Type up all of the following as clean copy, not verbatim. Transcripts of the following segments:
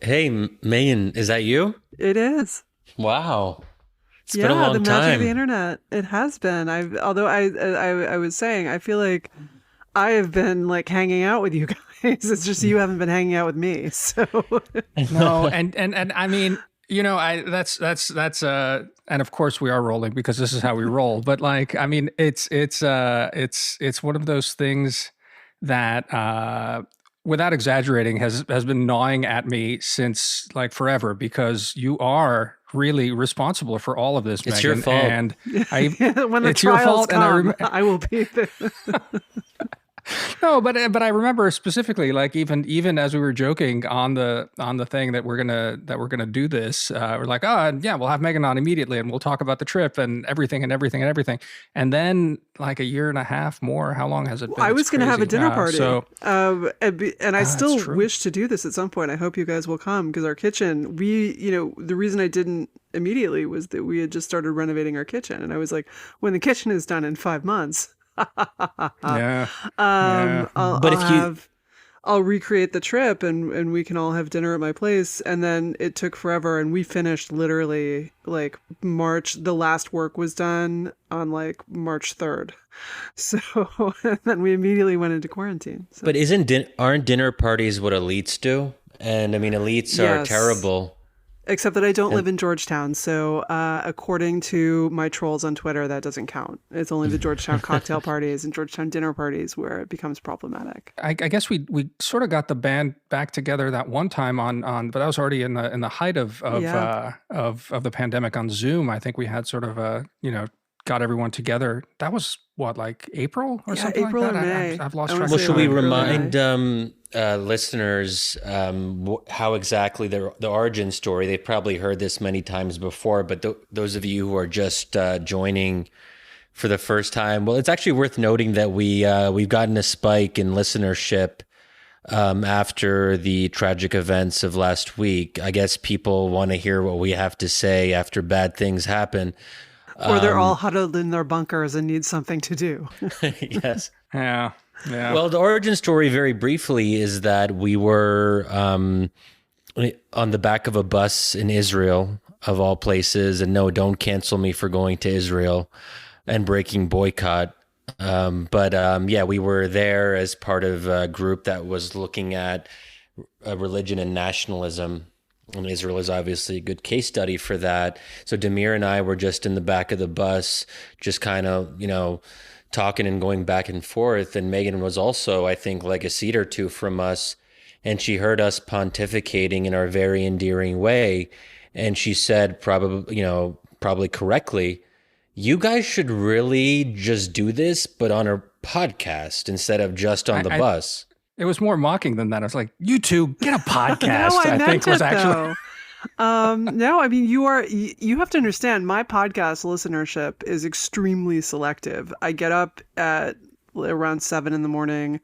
Hey, Megan, is that you? It is. Wow. It's been a Yeah, the long magic of the time. internet. It has been. Although I was saying, I feel like I have been like hanging out with you guys. It's just you haven't been hanging out with me. So No, and I mean, I and of course we are rolling because this is how we roll. But like, I mean, it's one of those things that without exaggerating has been gnawing at me since like forever because you are really responsible for all of this, It's your Megan. fault. And I when the it's your trials fault and come, I will be there. No, but I remember specifically, like even as we were joking on the thing that we're gonna do this, we're like, oh yeah, we'll have Megan on immediately, and we'll talk about the trip and everything and everything and everything, and then like a year and a half more. How long has it been? I It's was going to have a crazy. dinner party, and I That's still true. wish to do this at some point. I hope you guys will come because our kitchen. The reason I didn't immediately was that we had just started renovating our kitchen, and I was like, when the kitchen is done in 5 months. Yeah, yeah. I'll, But I'll if you, have I'll recreate the trip and we can all have dinner at my place. And then it took forever and we finished literally like March. The last work was done on like March 3rd. So and then we immediately went into quarantine. So but aren't dinner parties what elites do? And I mean, elites are yes. terrible. Except that I don't And live in Georgetown, so according to my trolls on Twitter, that doesn't count. It's only the Georgetown cocktail parties and Georgetown dinner parties where it becomes problematic. I guess we sort of got the band back together that one time but that was already in the height Yeah, of the pandemic on Zoom. I think we had sort of got everyone together. That was what, like April or yeah, something like April or that. May. I've I lost want to track well, of say should we like time. early remind May. listeners how exactly the origin story? They've probably heard this many times before, but those of you who are just joining for the first time, well, it's actually worth noting that we've gotten a spike in listenership after the tragic events of last week. I guess people want to hear what we have to say after bad things happen. Or they're all huddled in their bunkers and need something to do. Yes. Yeah, yeah. Well, the origin story, very briefly, is that we were on the back of a bus in Israel, of all places. And no, don't cancel me for going to Israel and breaking boycott. But yeah, we were there as part of a group that was looking at religion and nationalism. And Israel is obviously a good case study for that. So Damir and I were just in the back of the bus, just kind of, talking and going back and forth. And Megan was also, I think, like a seat or two from us. And she heard us pontificating in our very endearing way. And she said, probably correctly, you guys should really just do this, but on a podcast instead of just on the I bus. It was more mocking than that. I was like, you two get a No, podcast. I I think meant was it actually though. No, I mean you have to understand my podcast listenership is extremely selective. I get up at around 7 in the morning.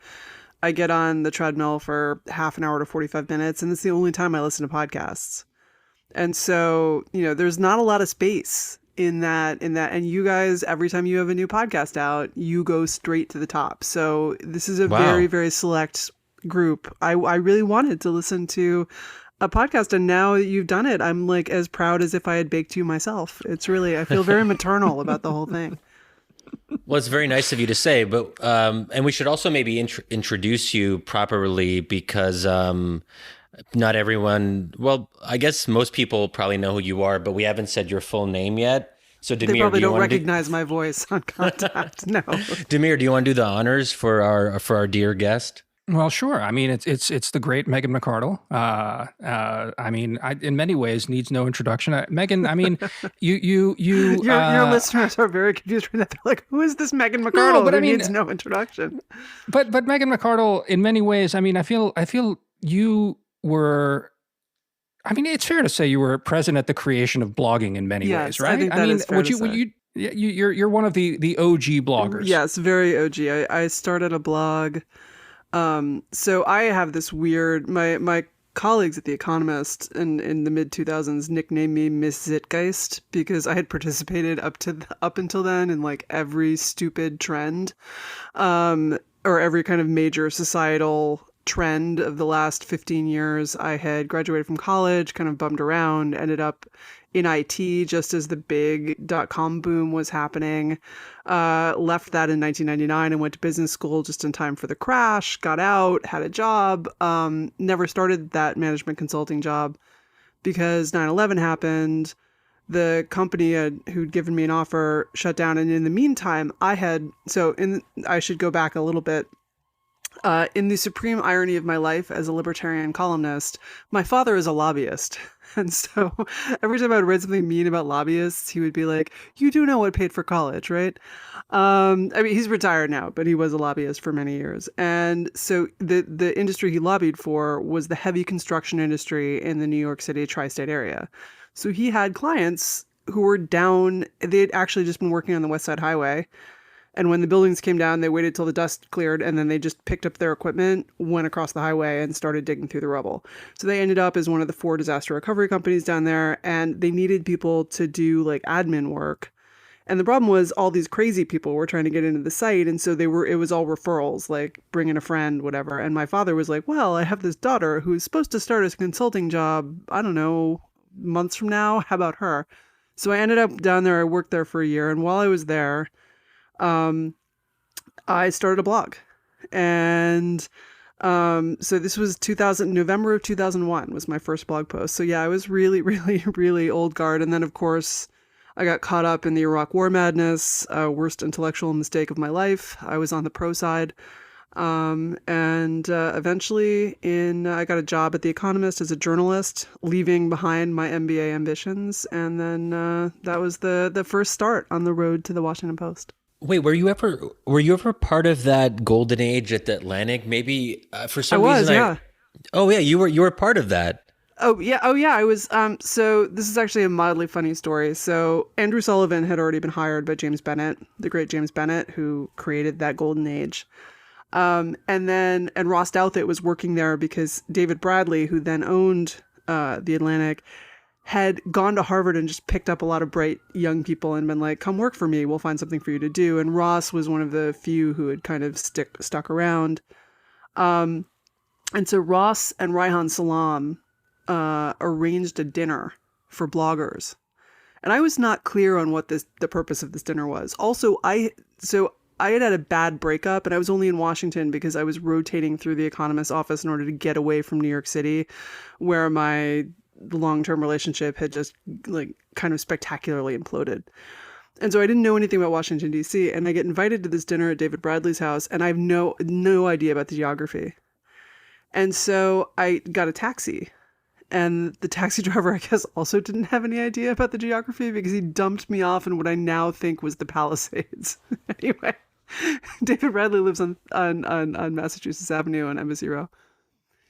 I get on the treadmill for half an hour to 45 minutes, and it's the only time I listen to podcasts. And so, there's not a lot of space in that. And you guys, every time you have a new podcast out, you go straight to the top. So this is a very, Wow. very select group. I really wanted to listen to a podcast. And now that you've done it, I'm like as proud as if I had baked you myself. It's really, I feel very maternal about the whole thing. Well, it's very nice of you to say, but and we should also maybe introduce you properly because not everyone. Well, I guess most people probably know who you are, but we haven't said your full name yet. So, They Demir, do probably you don't want to recognize my voice on contact. No. Demir, do you want to do the honors for our dear guest? Well, sure. I mean, it's the great Megan McArdle. I mean, in many ways needs no introduction. Megan, I mean, you. Your listeners are very confused right now. They're like, who is this Megan No, McArdle but who I mean, needs no introduction? but Megan McArdle, in many ways, I mean, I feel you were. I mean, it's fair to say you were present at the creation of blogging in many ways, Yes, I right? think I that mean, is fair to say. you're one of the OG bloggers. Yes, very OG. I started a blog. So I have this weird, my colleagues at The Economist in the mid 2000s nicknamed me Miss Zitgeist because I had participated up until then in like every stupid trend, or every kind of major societal trend of the last 15 years. I had graduated from college, kind of bummed around, ended up in IT just as the big .com boom was happening. Left that in 1999 and went to business school just in time for the crash, got out, had a job, never started that management consulting job because 9/11 happened. The company who'd given me an offer shut down. And in the meantime, I should go back a little bit. In the supreme irony of my life as a libertarian columnist, my father is a lobbyist. And so every time I would read something mean about lobbyists, he would be like, you do know what paid for college, right? I mean, he's retired now, but he was a lobbyist for many years. And so the industry he lobbied for was the heavy construction industry in the New York City tri-state area. So he had clients who were down, they'd actually just been working on the West Side Highway. And when the buildings came down, they waited till the dust cleared, and then they just picked up their equipment, went across the highway, and started digging through the rubble. So they ended up as one of the 4 disaster recovery companies down there, and they needed people to do like admin work. And the problem was all these crazy people were trying to get into the site, and so it was all referrals, like bring in a friend, whatever. And my father was like, well, I have this daughter who's supposed to start a consulting job, I don't know, months from now. How about her? So I ended up down there. I worked there for a year, and while I was there, I started a blog. And so this was November of 2001 was my first blog post. So yeah, I was really, really, really old guard. And then of course I got caught up in the Iraq War madness, worst intellectual mistake of my life. I was on the pro side. Eventually I got a job at The Economist as a journalist, leaving behind my MBA ambitions. And then that was the first start on the road to the Washington Post. Wait, were you ever part of that golden age at the Atlantic? Maybe for some reason yeah. Oh yeah, you were part of that. Oh yeah, I was. So this is actually a mildly funny story. So Andrew Sullivan had already been hired by James Bennett, the great James Bennett, who created that golden age. And Ross Douthat was working there because David Bradley, who then owned the Atlantic, had gone to Harvard and just picked up a lot of bright young people and been like, come work for me. We'll find something for you to do. And Ross was one of the few who had kind of stuck around. And so Ross and Reihan Salam arranged a dinner for bloggers. And I was not clear on what the purpose of this dinner was. Also, I had a bad breakup, and I was only in Washington because I was rotating through the Economist office in order to get away from New York City, where the long-term relationship had just like kind of spectacularly imploded. And so I didn't know anything about Washington, D.C. And I get invited to this dinner at David Bradley's house, and I have no idea about the geography. And so I got a taxi, and the taxi driver, I guess, also didn't have any idea about the geography because he dumped me off in what I now think was the Palisades. Anyway, David Bradley lives on Massachusetts Avenue on Embassy Row.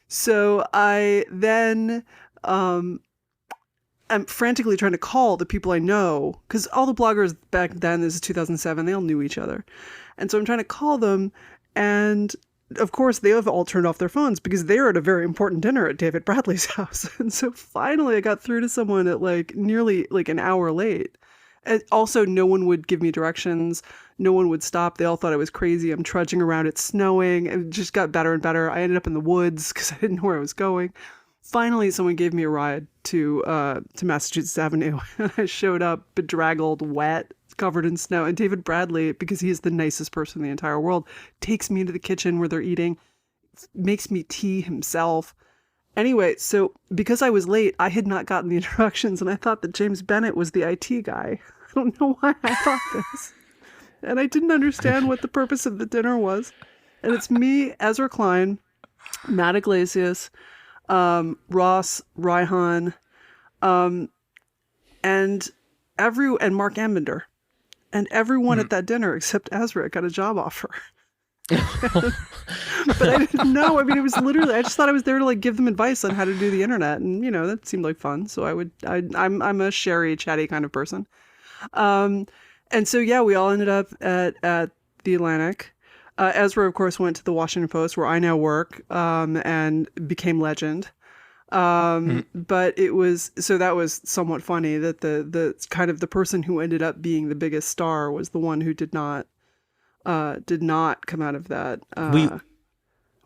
So I then I'm frantically trying to call the people I know, because all the bloggers back then, this is 2007, they all knew each other. And so I'm trying to call them, and of course they have all turned off their phones because they were at a very important dinner at David Bradley's house. And so finally I got through to someone at nearly an hour late. And also no one would give me directions. No one would stop. They all thought I was crazy. I'm trudging around. It's snowing. It just got better and better. I ended up in the woods because I didn't know where I was going. Finally, someone gave me a ride to Massachusetts Avenue. And I showed up bedraggled, wet, covered in snow. And David Bradley, because he is the nicest person in the entire world, takes me into the kitchen where they're eating, makes me tea himself. Anyway, so because I was late, I had not gotten the introductions, and I thought that James Bennett was the IT guy. I don't know why I thought this. And I didn't understand what the purpose of the dinner was. And it's me, Ezra Klein, Matt Iglesias, Ross, Reihan, and Mark Ambinder. And everyone at that dinner except Ezra got a job offer. But I didn't know. I mean, it was literally, I just thought I was there to give them advice on how to do the internet. And, that seemed like fun. So I'm a sherry, chatty kind of person. And so, yeah, we all ended up at the Atlantic. Ezra, of course, went to the Washington Post, where I now work, and became legend. But that was somewhat funny that the kind of the person who ended up being the biggest star was the one who did not come out of that.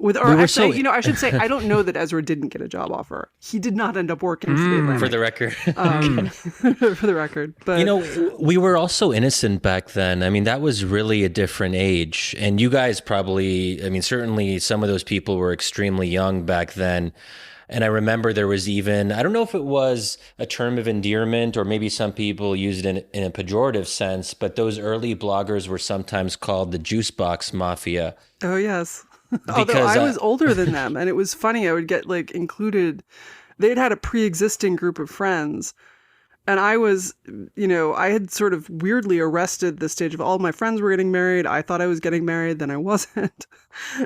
I should say, I don't know that Ezra didn't get a job offer. He did not end up working for the Atlantic. For the record. For the record. But we were also innocent back then. I mean, that was really a different age. And you guys probably, I mean, certainly some of those people were extremely young back then. And I remember there was even, I don't know if it was a term of endearment or maybe some people used it in a pejorative sense, but those early bloggers were sometimes called the juice box mafia. Oh, yes. Although I was older than them, and it was funny, I would get included. They'd had a pre-existing group of friends, and I was, I had sort of weirdly arrested the stage of all my friends were getting married. I thought I was getting married, then I wasn't.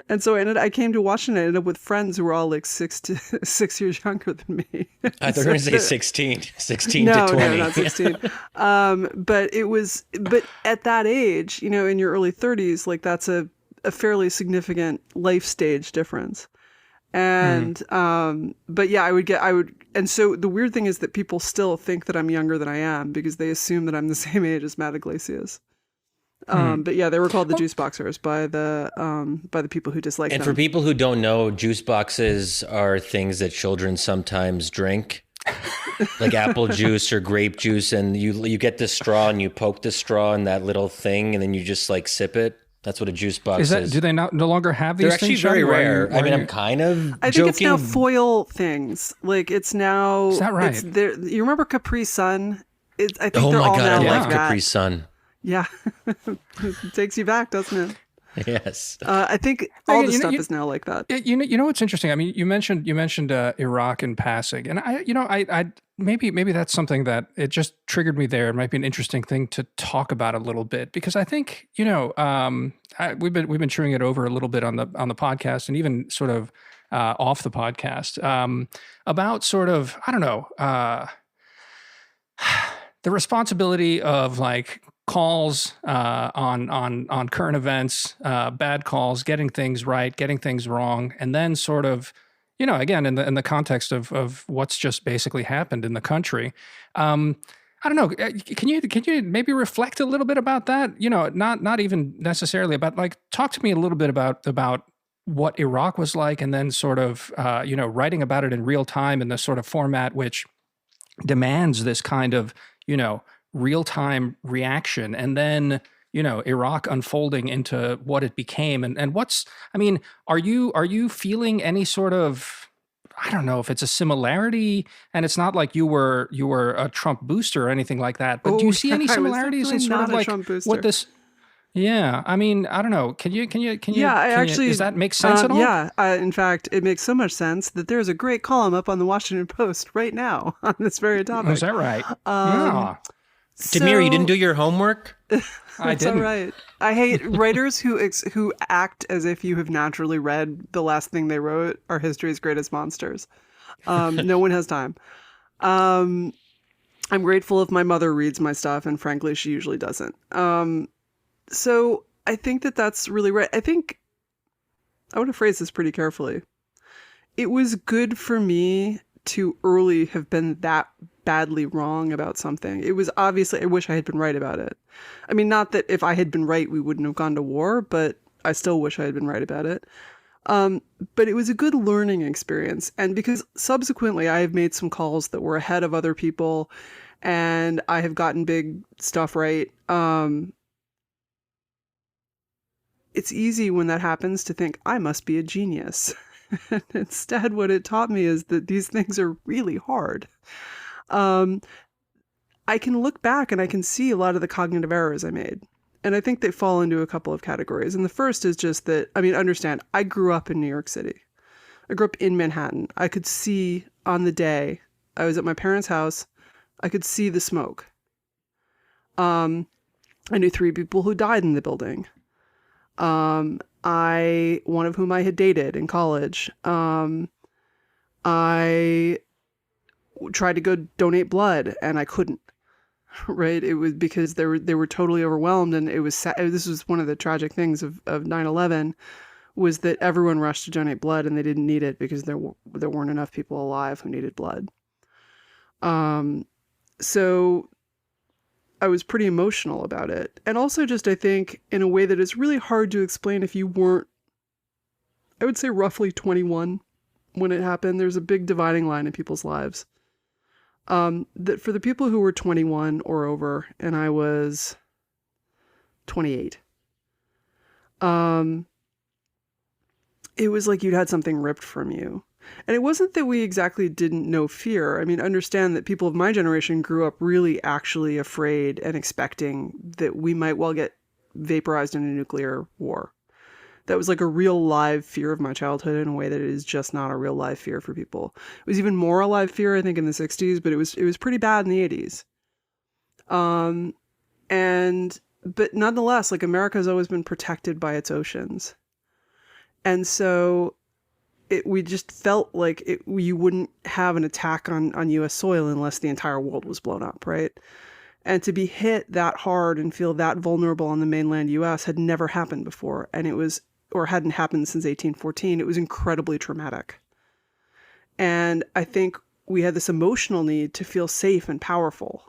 And so I came to Washington, I ended up with friends who were all 6 years younger than me. I thought you were going to say 16 no, to 20. No, not 16. But at that age, in your early 30s, that's a fairly significant life stage difference. And, but yeah, and so the weird thing is that people still think that I'm younger than I am because they assume that I'm the same age as Matt Iglesias. But yeah, they were called the juice boxers by the people who dislike them. And for people who don't know, juice boxes are things that children sometimes drink, like apple juice or grape juice. And you get the straw and you poke the straw in that little thing and then you just sip it. That's what a juice box is. Do they no longer have these They're things? They're actually very rare. I'm kind of I think joking. it's now foil things. It's now... Is that right? You remember Capri Sun? I think oh they're my all God, now I like love that. Capri Sun. Yeah. It takes you back, doesn't it? Yes. I think all the stuff is now like that. You know what's interesting? I mean, you mentioned Iraq in passing, and I maybe that's something that it just triggered me there. It might be an interesting thing to talk about a little bit because I think we've been chewing it over a little bit on the podcast and even sort of off the podcast about sort of the responsibility of calls on current events, bad calls, getting things right, getting things wrong, and then sort of, again, in the context of what's just basically happened in the country. I don't know. Can you maybe reflect a little bit about that? Not even necessarily about talk to me a little bit about what Iraq was like, and then sort of writing about it in real time in the sort of format which demands this kind of real-time reaction, and then Iraq unfolding into what it became, and are you feeling any sort of, I don't know if it's a similarity, and it's not like you were a Trump booster or anything like that, but do you see any similarities in sort of what this? Yeah, I mean, I don't know. Can you? Yeah, does that make sense at all? Yeah, in fact, it makes so much sense that there's a great column up on the Washington Post right now on this very topic. Is that right? Yeah. Damir, you didn't do your homework? I didn't. All right. I hate writers who act as if you have naturally read the last thing they wrote are history's greatest monsters. No one has time. I'm grateful if my mother reads my stuff, and frankly, she usually doesn't. So I think that's really right. I think I want to phrase this pretty carefully. It was good for me to early have been that badly wrong about something. It was obviously, I wish I had been right about it. I mean, not that if I had been right, we wouldn't have gone to war, but I still wish I had been right about it. But it was a good learning experience. And because subsequently I have made some calls that were ahead of other people and I have gotten big stuff right. It's easy when that happens to think I must be a genius. Instead, what it taught me is that these things are really hard. I can look back and I can see a lot of the cognitive errors I made. And I think they fall into a couple of categories. And the first is just that, understand, I grew up in New York City. I grew up in Manhattan. I could see on the day I was at my parents' house, I could see the smoke. I knew 3 people who died in the building. One of whom I had dated in college. I tried to go donate blood and I couldn't, right? It was because they were totally overwhelmed, and it was sad. This was one of the tragic things of 9/11 was that everyone rushed to donate blood and they didn't need it because there weren't enough people alive who needed blood. So I was pretty emotional about it. And also just, I think, in a way that is really hard to explain if you weren't I would say roughly 21 when it happened. There's a big dividing line in people's lives. That for the people who were 21 or over, and I was 28, it was like you'd had something ripped from you. And it wasn't that we exactly didn't know fear. I mean, understand that people of my generation grew up really actually afraid and expecting that we might well get vaporized in a nuclear war. That was like a real live fear of my childhood in a way that it is just not a real live fear for people. It was even more a live fear, I think, in the 60s, but it was pretty bad in the 80s. But nonetheless, like, America's always been protected by its oceans. And so we just felt like you wouldn't have an attack on U.S. soil unless the entire world was blown up, right? And to be hit that hard and feel that vulnerable on the mainland U.S. had never happened before. And hadn't happened since 1814. It was incredibly traumatic. And I think we had this emotional need to feel safe and powerful.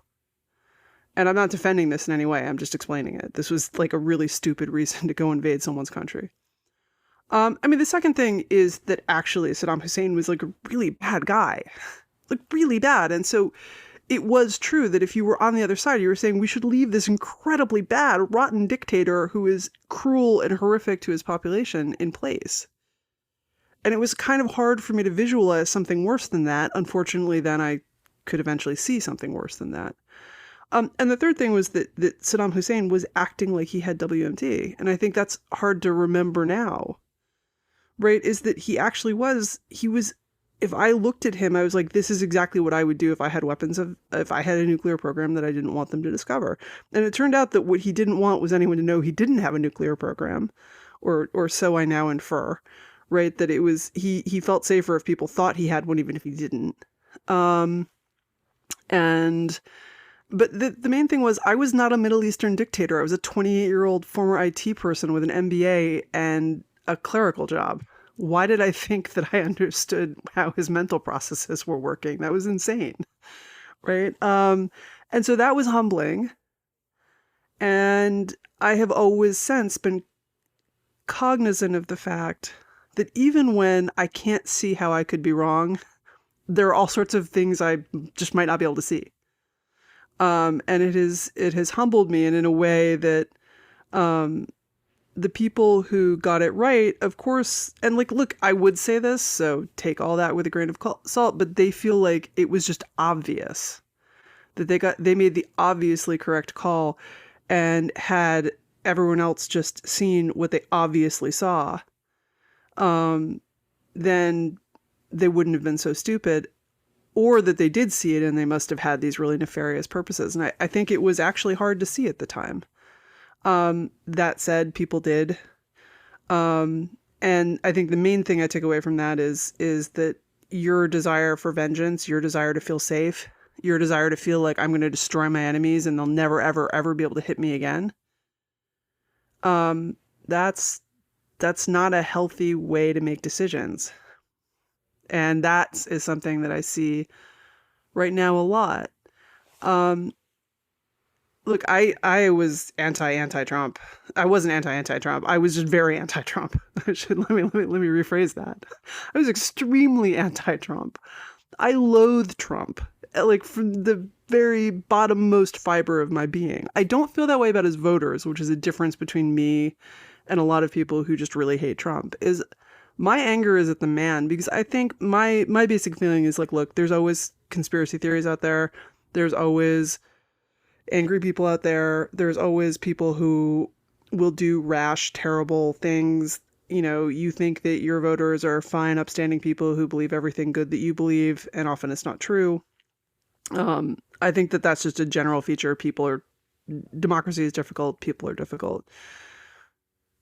And I'm not defending this in any way. I'm just explaining it. This was like a really stupid reason to go invade someone's country. The second thing is that actually Saddam Hussein was like a really bad guy, like really bad. And so it was true that if you were on the other side, you were saying we should leave this incredibly bad, rotten dictator who is cruel and horrific to his population in place. And it was kind of hard for me to visualize something worse than that. Unfortunately, then I could eventually see something worse than that. And the third thing was that Saddam Hussein was acting like he had WMD. And I think that's hard to remember now. Right, is that he was, if I looked at him, I was like, this is exactly what I would do if I had if I had a nuclear program that I didn't want them to discover. And it turned out that what he didn't want was anyone to know he didn't have a nuclear program, or so I now infer, right, that it was, he felt safer if people thought he had one, even if he didn't. But the main thing was, I was not a Middle Eastern dictator. I was a 28-year-old former IT person with an MBA and a clerical job. Why did I think that I understood how his mental processes were working? That was insane, right? And so that was humbling. And I have always since been cognizant of the fact that even when I can't see how I could be wrong, there are all sorts of things I just might not be able to see. And it has humbled me, and in a way that the people who got it right, of course, and like, look, I would say this, so take all that with a grain of salt, but they feel like it was just obvious that they made the obviously correct call, and had everyone else just seen what they obviously saw, then they wouldn't have been so stupid, or that they did see it and they must have had these really nefarious purposes. And I think it was actually hard to see at the time. That said, people did. And I think the main thing I took away from that is that your desire for vengeance, your desire to feel safe, your desire to feel like I'm going to destroy my enemies and they'll never, ever, ever be able to hit me again. That's not a healthy way to make decisions. And that is something that I see right now a lot. Look, I was anti-Trump. I wasn't anti-Trump. I was just very anti-Trump. Let me rephrase that. I was extremely anti-Trump. I loathe Trump, like, from the very bottommost fiber of my being. I don't feel that way about his voters, which is a difference between me and a lot of people who just really hate Trump. Is my anger is at the man, because I think my basic feeling is like, look, there's always conspiracy theories out there. There's always angry people out there. There's always people who will do rash, terrible things. You know, you think that your voters are fine, upstanding people who believe everything good that you believe, and often it's not true. I think that that's just a general feature. Democracy is difficult. People are difficult.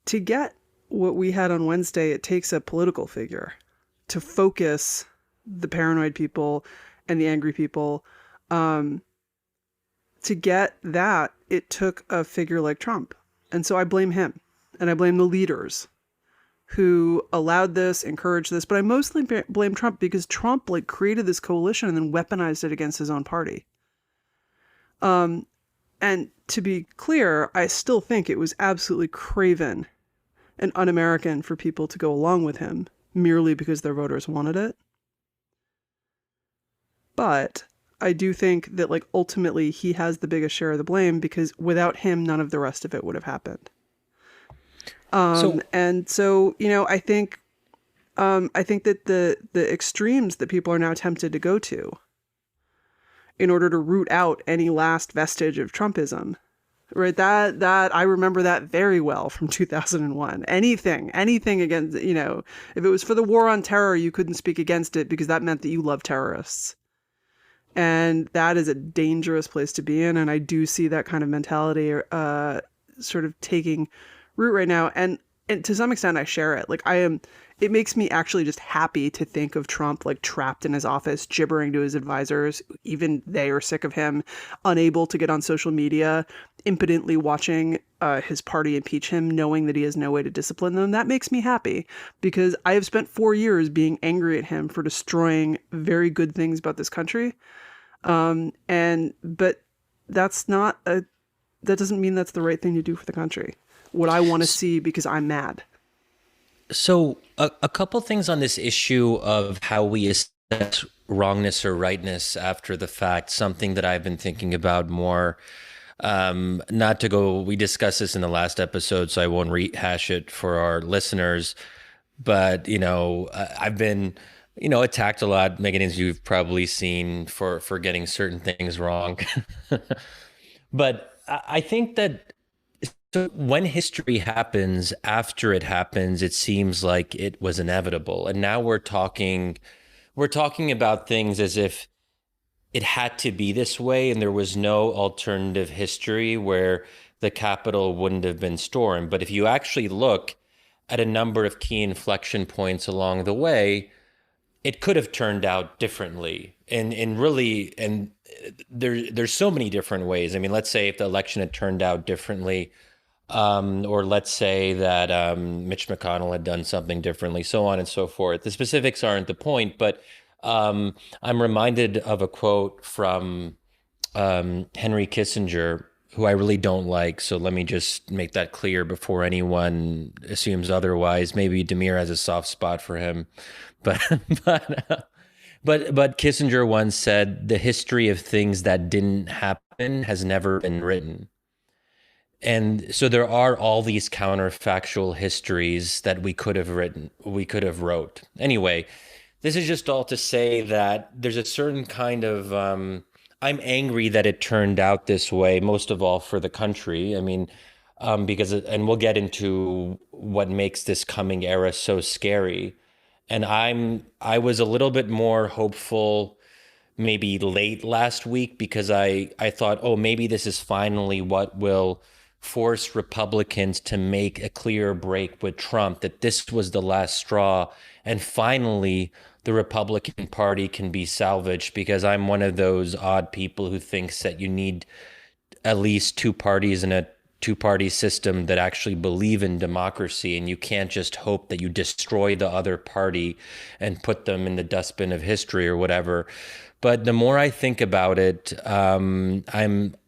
To get what we had on Wednesday, it takes a political figure to focus the paranoid people and the angry people. To get that, it took a figure like Trump. And so I blame him, and I blame the leaders who allowed this, encouraged this, but I mostly blame Trump, because Trump created this coalition and then weaponized it against his own party. And to be clear, I still think it was absolutely craven and un-American for people to go along with him merely because their voters wanted it. But I do think that like ultimately he has the biggest share of the blame, because without him, none of the rest of it would have happened. And so, you know, I think that the extremes that people are now tempted to go to in order to root out any last vestige of Trumpism, right? That I remember that very well from 2001. Anything against, you know, if it was for the war on terror, you couldn't speak against it because that meant that you love terrorists. And that is a dangerous place to be in. And I do see that kind of mentality sort of taking root right now. And to some extent, I share it. Like it makes me actually just happy to think of Trump like trapped in his office, gibbering to his advisors. Even they are sick of him, unable to get on social media, impotently watching his party impeach him, knowing that he has no way to discipline them. That makes me happy, because I have spent 4 years being angry at him for destroying very good things about this country. But that doesn't mean that's the right thing to do for the country. What I want to see, because I'm mad. So a couple things on this issue of how we assess wrongness or rightness after the fact, something that I've been thinking about more. We discussed this in the last episode, so I won't rehash it for our listeners. But, you know, I've been, you know, attacked a lot, Megan, as you've probably seen, for getting certain things wrong. But I think that so when history happens, after it happens, it seems like it was inevitable. And now we're talking about things as if it had to be this way and there was no alternative history where the Capitol wouldn't have been stormed. But if you actually look at a number of key inflection points along the way, it could have turned out differently. And there's so many different ways. I mean, let's say if the election had turned out differently, or let's say that Mitch McArdle had done something differently, so on and so forth. The specifics aren't the point, but I'm reminded of a quote from Henry Kissinger, who I really don't like. So let me just make that clear before anyone assumes otherwise. Maybe Damir has a soft spot for him, but Kissinger once said, "The history of things that didn't happen has never been written." And so there are all these counterfactual histories that we could have wrote. Anyway, this is just all to say that there's a certain kind of, I'm angry that it turned out this way, most of all for the country. I mean, and we'll get into what makes this coming era so scary. And I was a little bit more hopeful maybe late last week, because I thought, oh, maybe this is finally what will force Republicans to make a clear break with Trump, that this was the last straw. And finally, the Republican Party can be salvaged, because I'm one of those odd people who thinks that you need at least two parties in a two-party system that actually believe in democracy, and you can't just hope that you destroy the other party and put them in the dustbin of history or whatever. But the more I think about it,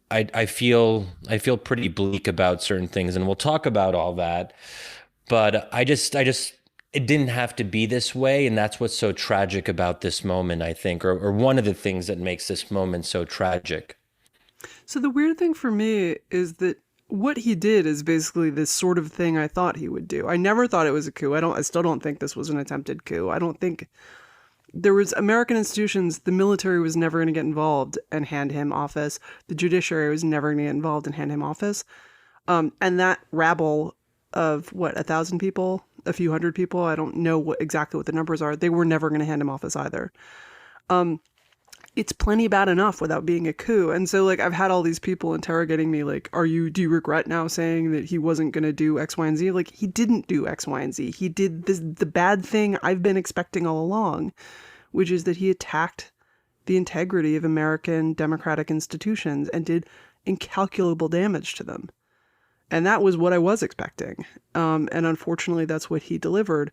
I feel pretty bleak about certain things, and we'll talk about all that. But I just it didn't have to be this way, and that's what's so tragic about this moment, I think, or one of the things that makes this moment so tragic. So the weird thing for me is that what he did is basically this sort of thing I thought he would do. I never thought it was a coup. I still don't think this was an attempted coup. I don't think there was American institutions. The military was never going to get involved and hand him office. The judiciary was never going to get involved and hand him office. And that rabble of 1,000 people, a few hundred people, I don't know exactly what the numbers are. They were never going to hand him office either. It's plenty bad enough without being a coup. And so like I've had all these people interrogating me like, do you regret now saying that he wasn't going to do X, Y, and Z? Like, he didn't do X, Y, and Z. He did the bad thing I've been expecting all along, which is that he attacked the integrity of American democratic institutions and did incalculable damage to them. And that was what I was expecting. And unfortunately, that's what he delivered.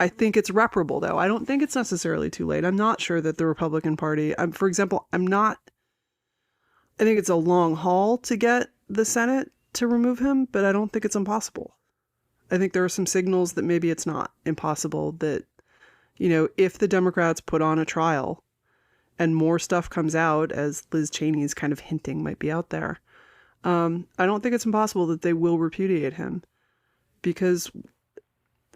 I think it's reparable, though. I don't think it's necessarily too late. I'm not sure that the Republican Party, for example, I think it's a long haul to get the Senate to remove him, but I don't think it's impossible. I think there are some signals that maybe it's not impossible that, if the Democrats put on a trial and more stuff comes out, as Liz Cheney's kind of hinting might be out there, I don't think it's impossible that they will repudiate him, because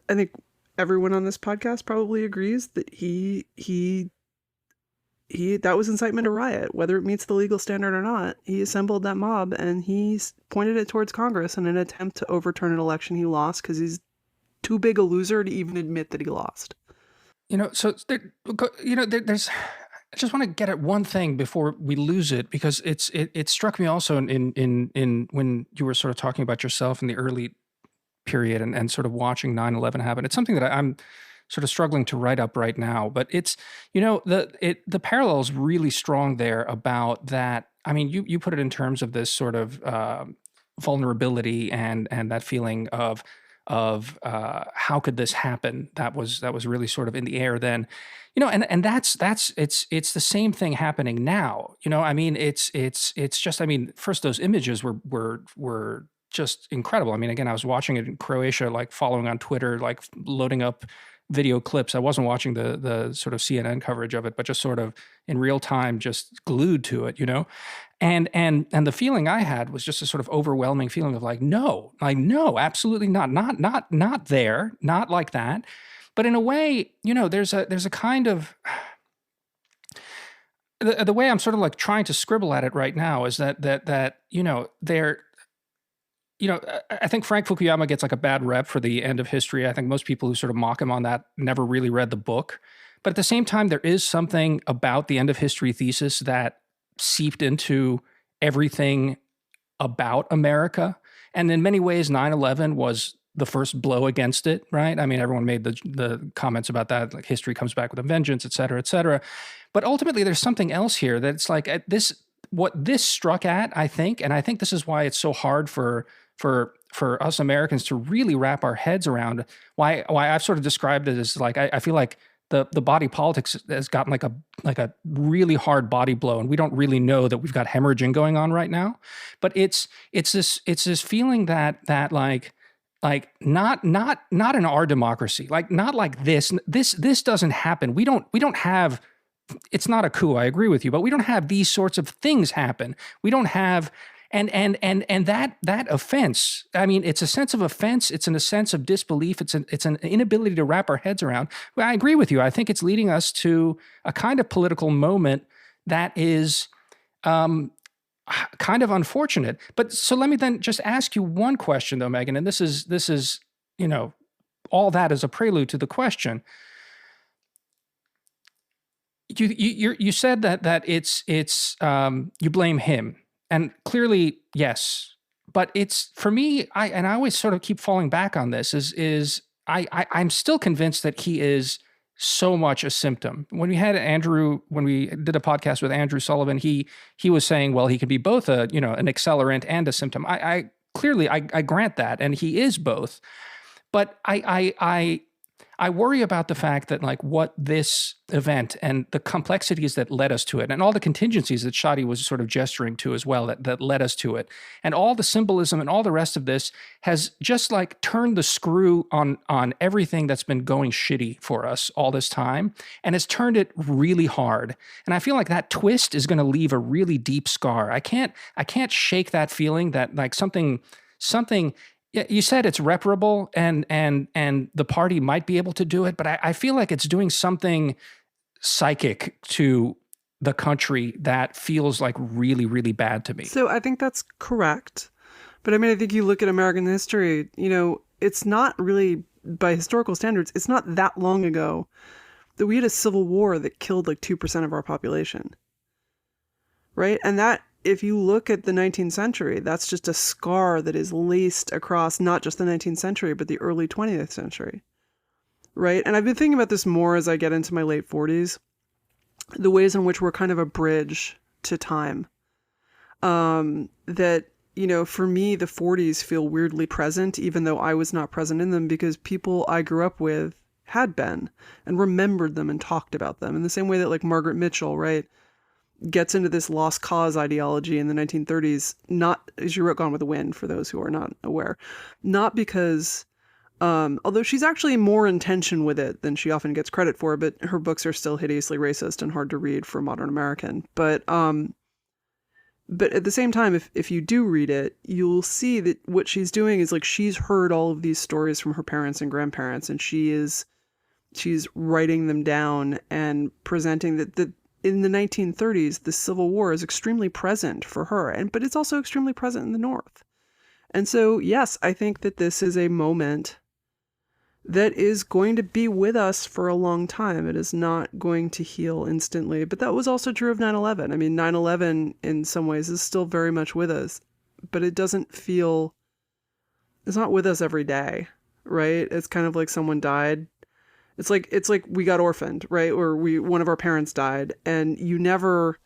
I think everyone on this podcast probably agrees that he that was incitement to riot, whether it meets the legal standard or not. He assembled that mob and he pointed it towards Congress in an attempt to overturn an election he lost because he's too big a loser to even admit that he lost. So there's. I just want to get at one thing before we lose it, because it struck me also in when you were sort of talking about yourself in the early period and sort of watching 9/11 happen. It's something that I'm sort of struggling to write up right now, but it's, the parallel is really strong there about that. I mean, you put it in terms of this sort of vulnerability and that feeling of how could this happen? That was really sort of in the air then, and that's it's the same thing happening now. I mean, it's just, I mean, first those images were just incredible. I mean, again, I was watching it in Croatia, like following on Twitter, like loading up video clips. I wasn't watching the sort of CNN coverage of it, but just sort of in real time, just glued to it, and the feeling I had was just a sort of overwhelming feeling of like, no, absolutely not there, not like that. But in a way, there's a kind of, the way I'm sort of like trying to scribble at it right now is that there. I think Frank Fukuyama gets like a bad rep for the end of history. I think most people who sort of mock him on that never really read the book. But at the same time, there is something about the end of history thesis that seeped into everything about America. And in many ways, 9/11 was the first blow against it, right? I mean, everyone made the comments about that, like history comes back with a vengeance, et cetera, et cetera. But ultimately, there's something else here that's like what this struck at, I think, and I think this is why it's so hard for us Americans to really wrap our heads around, why I've sort of described it as like, I feel like the body politics has gotten like a really hard body blow, and we don't really know that we've got hemorrhaging going on right now. But it's this feeling that like not in our democracy, like not like this doesn't happen. We don't have. It's not a coup, I agree with you, but we don't have these sorts of things happen. We don't have, and that offense, I mean, it's a sense of offense. It's in a sense of disbelief. It's an inability to wrap our heads around. Well, I agree with you. I think it's leading us to a kind of political moment that is kind of unfortunate. But so let me then just ask you one question though, Megan, and this is, all that is a prelude to the question. You said that it's you blame him, and clearly yes, but it's, for me, I always sort of keep falling back on this I'm still convinced that he is so much a symptom. When we did a podcast with Andrew Sullivan, he was saying, well, he could be both an accelerant and a symptom. I clearly grant that, and he is both, but I worry about the fact that like what this event and the complexities that led us to it, and all the contingencies that Shadi was sort of gesturing to as well that led us to it, and all the symbolism and all the rest of this has just like turned the screw on everything that's been going shitty for us all this time, and has turned it really hard. And I feel like that twist is going to leave a really deep scar. I can't shake that feeling that like something. Yeah, you said it's reparable and the party might be able to do it, but I feel like it's doing something psychic to the country that feels like really, really bad to me. So I think that's correct. But I mean, I think you look at American history, it's not really, by historical standards, it's not that long ago that we had a civil war that killed like 2% of our population. Right? And that, if you look at the 19th century, that's just a scar that is laced across not just the 19th century, but the early 20th century, right? And I've been thinking about this more as I get into my late 40s, the ways in which we're kind of a bridge to time. That, for me, the 40s feel weirdly present, even though I was not present in them, because people I grew up with had been and remembered them and talked about them in the same way that like Margaret Mitchell, right, gets into this lost cause ideology in the 1930s, not, as you wrote Gone with the Wind, for those who are not aware, not because Although she's actually more in tension with it than she often gets credit for, but her books are still hideously racist and hard to read for a modern American. But at the same time, if you do read it, you'll see that what she's doing is like she's heard all of these stories from her parents and grandparents, and she's writing them down and presenting that in the 1930s, the Civil War is extremely present for her, but it's also extremely present in the North. And so, yes, I think that this is a moment that is going to be with us for a long time. It is not going to heal instantly. But that was also true of 9/11. I mean, 9/11 in some ways is still very much with us, but it doesn't feel, it's not with us every day, right? It's kind of like someone died. It's like we got orphaned, right? Or one of our parents died, and you never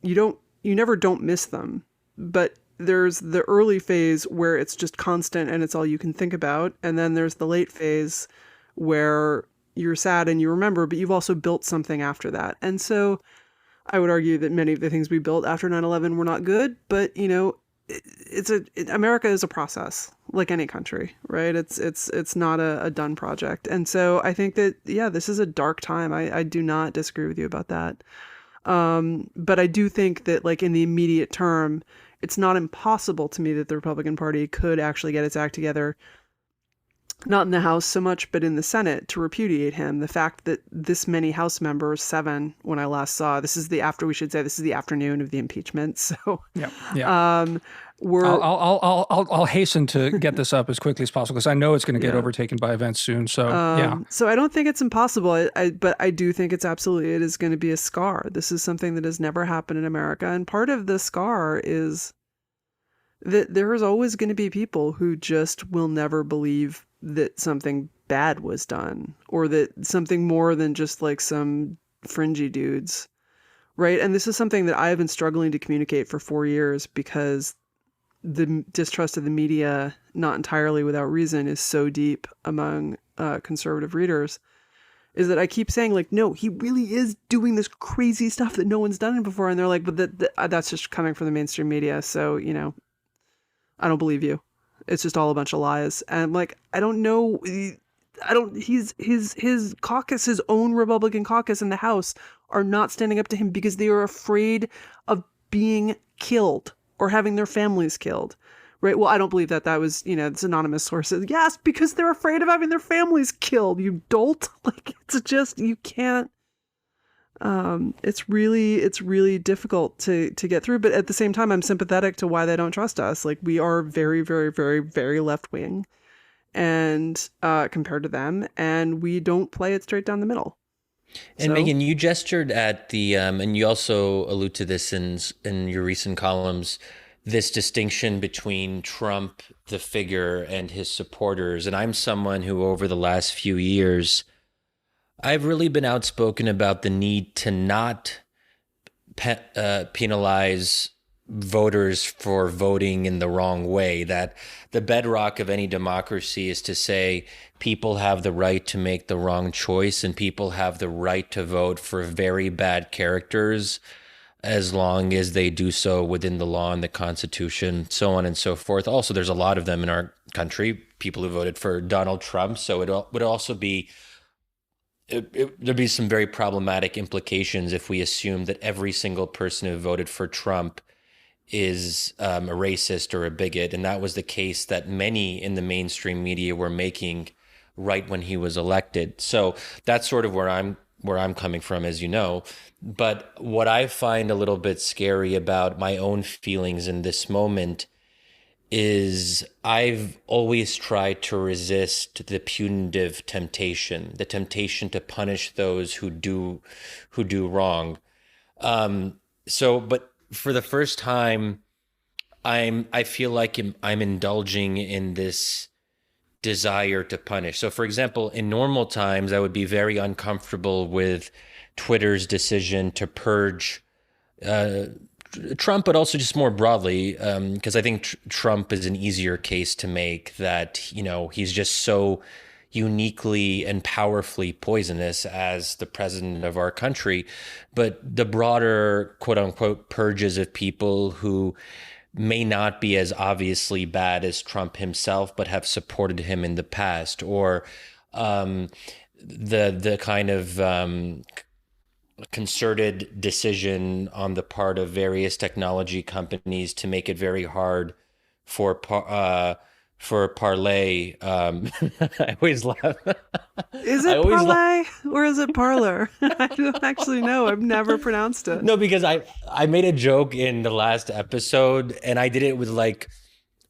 don't miss them. But there's the early phase where it's just constant and it's all you can think about. And then there's the late phase where you're sad and you remember, but you've also built something after that. And so I would argue that many of the things we built after 9/11 were not good, but America is a process like any country, right? It's not a done project. And so I think that, yeah, this is a dark time. I do not disagree with you about that. But I do think that like in the immediate term, it's not impossible to me that the Republican Party could actually get its act together, not in the House so much, but in the Senate, to repudiate him. The fact that this many House members, 7 when I last saw, this is the afternoon of the impeachment. So yeah. I'll hasten to get this up as quickly as possible because I know it's going to get overtaken by events soon. So So I don't think it's impossible, but I do think it is going to be a scar. This is something that has never happened in America, and part of the scar is that there is always going to be people who just will never believe that something bad was done, or that something more than just like some fringy dudes, right? And this is something that I've been struggling to communicate for 4 years because the distrust of the media, not entirely without reason, is so deep among conservative readers, is that I keep saying like, no, he really is doing this crazy stuff that no one's done before. And they're like, but that's just coming from the mainstream media. So, I don't believe you. It's just all a bunch of lies. And I'm like, I don't know. His caucus, his own Republican caucus in the House are not standing up to him because they are afraid of being killed or having their families killed. Right. Well, I don't believe that was, it's anonymous sources. Yes, because they're afraid of having their families killed, you dolt. Like, it's just, you can't. It's really difficult to get through. But at the same time, I'm sympathetic to why they don't trust us. Like, we are very, very, very, very left wing and compared to them, and we don't play it straight down the middle. And so, Megan, you gestured at the, and you also allude to this in your recent columns, this distinction between Trump, the figure, and his supporters. And I'm someone who over the last few years, I've really been outspoken about the need to not penalize voters for voting in the wrong way, that the bedrock of any democracy is to say people have the right to make the wrong choice and people have the right to vote for very bad characters as long as they do so within the law and the Constitution, so on and so forth. Also, there's a lot of them in our country, people who voted for Donald Trump, so it would also be there'd be some very problematic implications if we assume that every single person who voted for Trump is a racist or a bigot. And that was the case that many in the mainstream media were making right when he was elected. So that's sort of where I'm coming from, as you know. But what I find a little bit scary about my own feelings in this moment is I've always tried to resist the punitive temptation, the temptation to punish those who do wrong. But for the first time, I feel like I'm indulging in this desire to punish. So, for example, in normal times, I would be very uncomfortable with Twitter's decision to purge Trump, but also just more broadly, because I think Trump is an easier case to make, that, he's just so uniquely and powerfully poisonous as the president of our country. But the broader, quote unquote, purges of people who may not be as obviously bad as Trump himself, but have supported him in the past, or the kind of concerted decision on the part of various technology companies to make it very hard for Parlay. I always laugh. Is it parlay or is it parlor? I don't actually know. I've never pronounced it. No, because I made a joke in the last episode, and I did it with the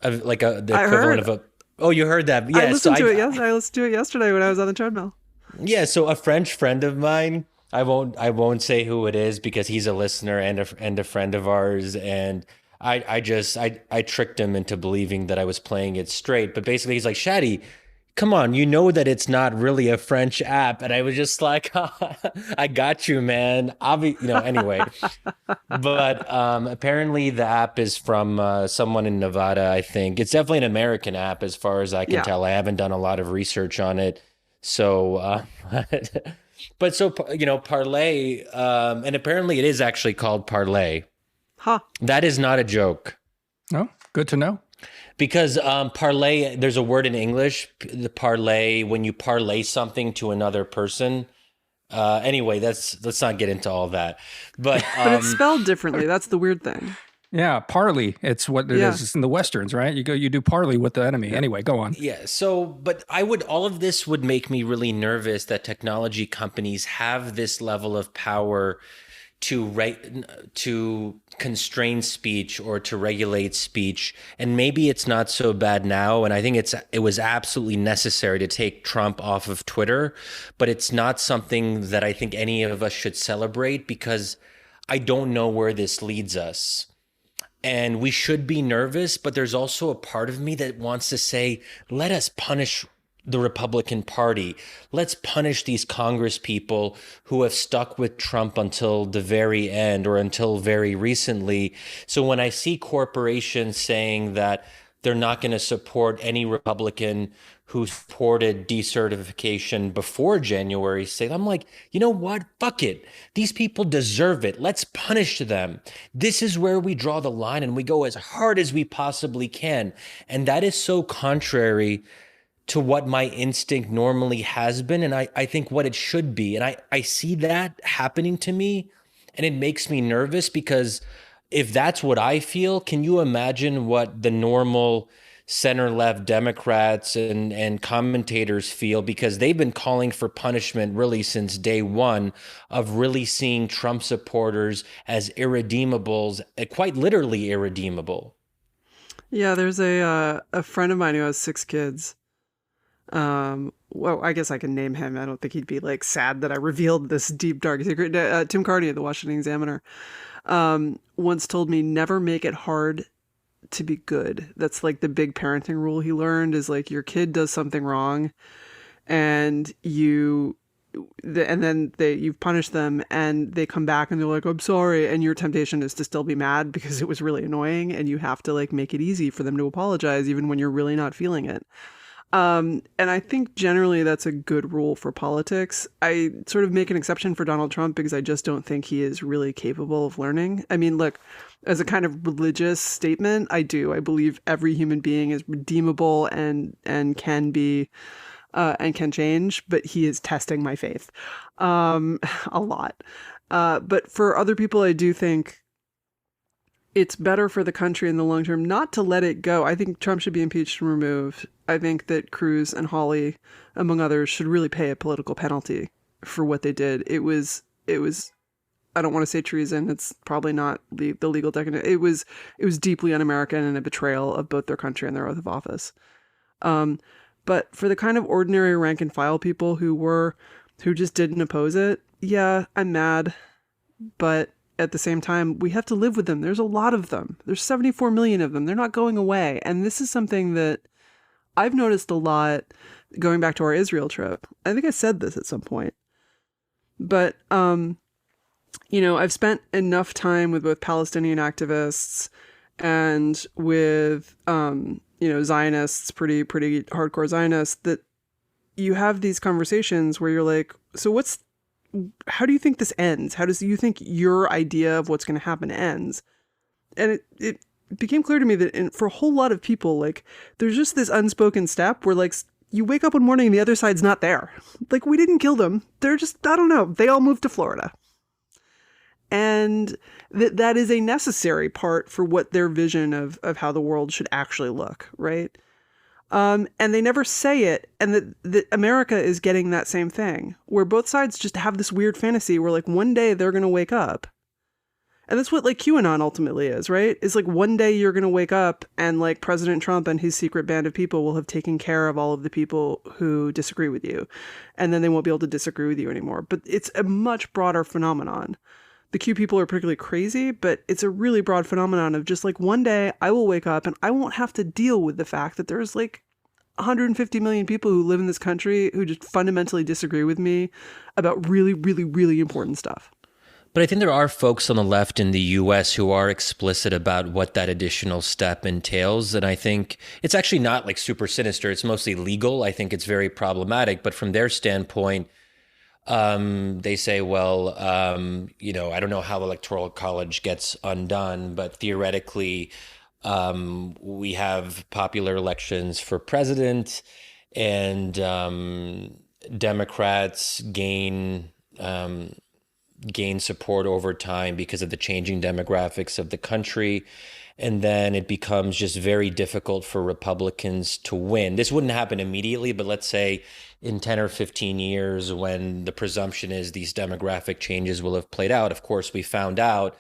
equivalent of a. Oh, you heard that? Yeah, I listened to it. Yes, I listened to it yesterday when I was on the treadmill. Yeah, so a French friend of mine. I won't say who it is because he's a listener and a friend of ours, and I tricked him into believing that I was playing it straight. But basically, he's like, Shadi, come on, you know that it's not really a French app. And I was just like, I got you, man. Anyway. But apparently the app is from someone in Nevada, I think. It's definitely an American app as far as I can tell. I haven't done a lot of research on it. So, but so, Parlay, and apparently it is actually called Parlay. Huh. That is not a joke. Oh, good to know. Because parlay, there's a word in English, the parlay, when you parlay something to another person. Anyway, let's not get into all that. But it's spelled differently. That's the weird thing. Yeah, parley. It's what it is. It's in the Westerns, right? You do parley with the enemy. Yeah. Anyway, go on. Yeah. So, but all of this would make me really nervous that technology companies have this level of power to constrain speech or to regulate speech. And maybe it's not so bad now. And I think it was absolutely necessary to take Trump off of Twitter, but it's not something that I think any of us should celebrate, because I don't know where this leads us. And we should be nervous, but there's also a part of me that wants to say, let us punish the Republican Party. Let's punish these Congress people who have stuck with Trump until the very end, or until very recently. So when I see corporations saying that they're not going to support any Republican who supported decertification before January 6th, I'm like, you know what? Fuck it. These people deserve it. Let's punish them. This is where we draw the line, and we go as hard as we possibly can. And that is so contrary to what my instinct normally has been, and I think what it should be. And I see that happening to me, and it makes me nervous, because if that's what I feel, can you imagine what the normal center-left Democrats and commentators feel? Because they've been calling for punishment really since day one, of really seeing Trump supporters as irredeemables, quite literally irredeemable. Yeah, there's a friend of mine who has 6 kids. Well, I guess I can name him. I don't think he'd be like sad that I revealed this deep, dark secret. Tim Carney of the Washington Examiner once told me, never make it hard to be good. That's like the big parenting rule he learned, is like, your kid does something wrong and you've punished them, and they come back and they're like, I'm sorry. And your temptation is to still be mad because it was really annoying, and you have to like make it easy for them to apologize even when you're really not feeling it. And I think generally that's a good rule for politics. I sort of make an exception for Donald Trump because I just don't think he is really capable of learning. I mean, look, as a kind of religious statement, I believe every human being is redeemable and can be, and can change, but he is testing my faith, a lot. But for other people, I do think it's better for the country in the long term not to let it go. I think Trump should be impeached and removed. I think that Cruz and Hawley, among others, should really pay a political penalty for what they did. It was, I don't want to say treason. It's probably not the legal definition. It was deeply un-American and a betrayal of both their country and their oath of office. But for the kind of ordinary rank and file people who just didn't oppose it, yeah, I'm mad, but at the same time, we have to live with them. There's a lot of them. There's 74 million of them. They're not going away. And this is something that I've noticed a lot going back to our Israel trip. I think I said this at some point. But, I've spent enough time with both Palestinian activists and with, Zionists, pretty hardcore Zionists, that you have these conversations where you're like, so how do you think this ends? How do you think your idea of what's going to happen ends? And it became clear to me that for a whole lot of people, like, there's just this unspoken step where, like, you wake up one morning and the other side's not there. Like, we didn't kill them. They're just, I don't know, they all moved to Florida. And that is a necessary part for what their vision of how the world should actually look, right? And they never say it. And that America is getting that same thing, where both sides just have this weird fantasy where, like, one day they're going to wake up. And that's what, like, QAnon ultimately is, right? It's like one day you're going to wake up and, like, President Trump and his secret band of people will have taken care of all of the people who disagree with you. And then they won't be able to disagree with you anymore. But it's a much broader phenomenon. The Q people are particularly crazy, but it's a really broad phenomenon of just, like, one day I will wake up and I won't have to deal with the fact that there's, like, 150 million people who live in this country who just fundamentally disagree with me about really, really, really important stuff. But I think there are folks on the left in the US who are explicit about what that additional step entails. And I think it's actually not, like, super sinister. It's mostly legal. I think it's very problematic. But from their standpoint, they say, well, I don't know how the Electoral College gets undone, but theoretically, we have popular elections for president, and Democrats gain support over time because of the changing demographics of the country. And then it becomes just very difficult for Republicans to win. This wouldn't happen immediately, but let's say in 10 or 15 years, when the presumption is these demographic changes will have played out. Of course, we found out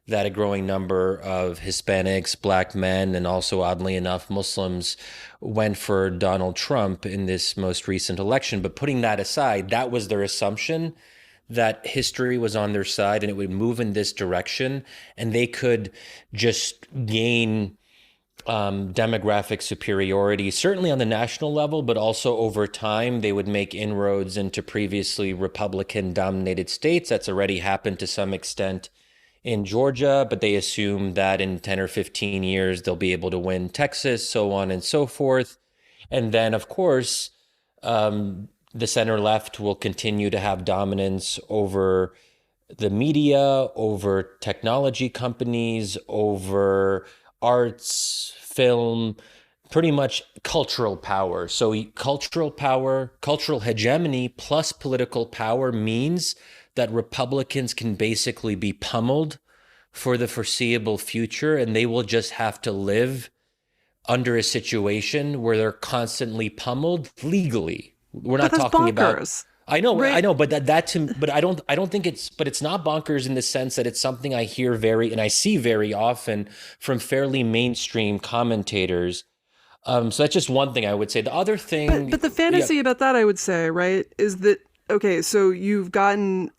that a growing number of Hispanics, Black men, and also, oddly enough, Muslims went for Donald Trump in this most recent election. But putting that aside, that was their assumption, that history was on their side and it would move in this direction, and they could just gain demographic superiority, certainly on the national level, but also over time, they would make inroads into previously Republican-dominated states. That's already happened to some extent in Georgia, but they assume that in 10 or 15 years, they'll be able to win Texas, so on and so forth. And then, of course, the center left will continue to have dominance over the media, over technology companies, over arts, film, pretty much cultural power. So cultural power, cultural hegemony plus political power means that Republicans can basically be pummeled for the foreseeable future, and they will just have to live under a situation where they're constantly pummeled legally. We're not talking about. I know, right? I know, but but I don't think it's not bonkers in the sense that it's something I hear and I see very often from fairly mainstream commentators. So that's just one thing I would say. The other thing, but the fantasy about that, I would say, right, is that, okay, so you've gotten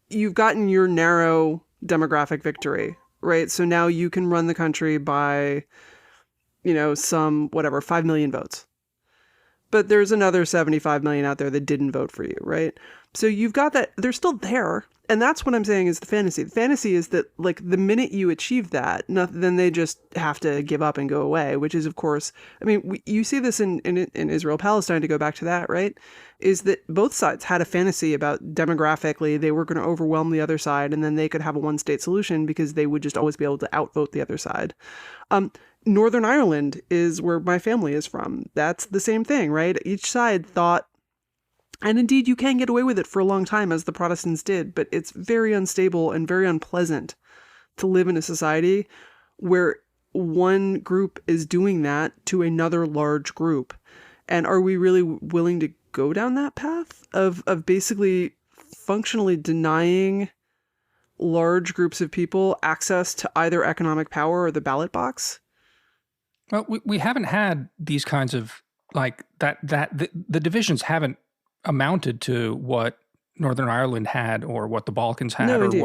your narrow demographic victory, right? So now you can run the country by, some 5 million votes. But there's another 75 million out there that didn't vote for you, right? So you've got that, they're still there. And that's what I'm saying is the fantasy. The fantasy is that, like, the minute you achieve that, then they just have to give up and go away, which is, of course, I mean, you see this in Israel-Palestine, to go back to that, right? Is that both sides had a fantasy about demographically they were going to overwhelm the other side, and then they could have a one-state solution because they would just always be able to outvote the other side. Northern Ireland is where my family is from. That's the same thing, right? Each side thought, and indeed you can get away with it for a long time, as the Protestants did, but it's very unstable and very unpleasant to live in a society where one group is doing that to another large group. And are we really willing to go down that path of basically functionally denying large groups of people access to either economic power or the ballot box? Well, we haven't had these kinds of, like, the divisions haven't amounted to what Northern Ireland had or what the Balkans had, or indeed.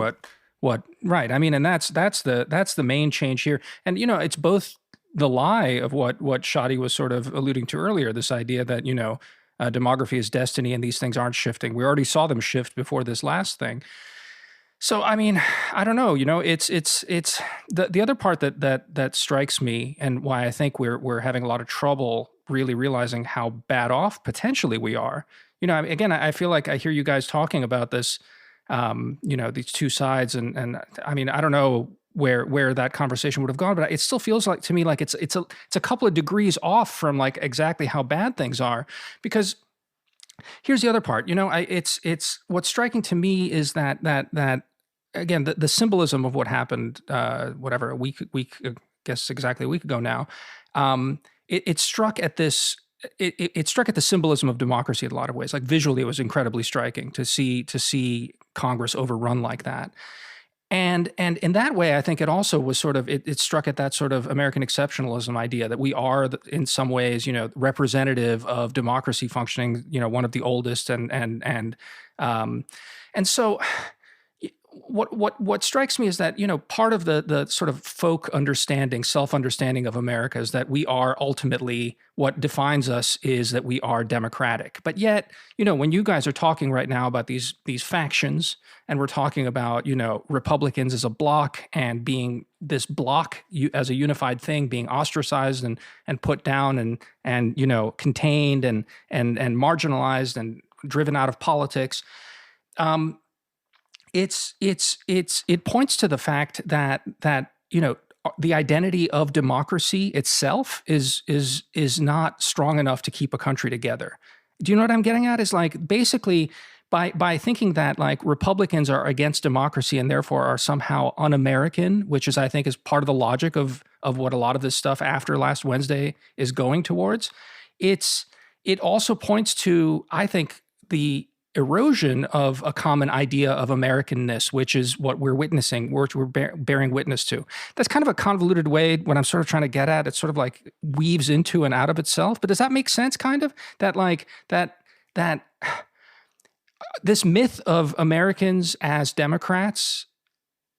what right. I mean, and that's the main change here. And, it's both the lie of what Shadi was sort of alluding to earlier, this idea that, demography is destiny and these things aren't shifting. We already saw them shift before this last thing. So, I mean, I don't know, it's the other part that strikes me, and why I think we're having a lot of trouble really realizing how bad off potentially we are. Again, I feel like I hear you guys talking about this, these two sides, and I mean, I don't know where that conversation would have gone, but it still feels like to me like it's a couple of degrees off from like exactly how bad things are. Because here's the other part, it's what's striking to me is that again, the symbolism of what happened, whatever, a week, I guess exactly a week ago now, it struck at this. It struck at the symbolism of democracy in a lot of ways. Like visually, it was incredibly striking to see Congress overrun like that. And in that way, I think it also was sort of it struck at that sort of American exceptionalism idea that we are in some ways, representative of democracy functioning, one of the oldest and so what strikes me is that part of the sort of folk understanding, self-understanding of America is that we are ultimately what defines us is that we are democratic. But yet, when you guys are talking right now about these factions, and we're talking about Republicans as a bloc and being this bloc as a unified thing being ostracized and put down and contained and marginalized and driven out of politics. It points to the fact that the identity of democracy itself is not strong enough to keep a country together. Do you know what I'm getting at? Is like basically by thinking that like Republicans are against democracy and therefore are somehow un-American, which is I think is part of the logic of what a lot of this stuff after last Wednesday is going towards. It also points to, I think, the erosion of a common idea of Americanness, which is what we're witnessing, which we're bearing witness to. That's kind of a convoluted way when I'm sort of trying to get at it, sort of like weaves into and out of itself. But does that make sense, kind of? That like that this myth of Americans as Democrats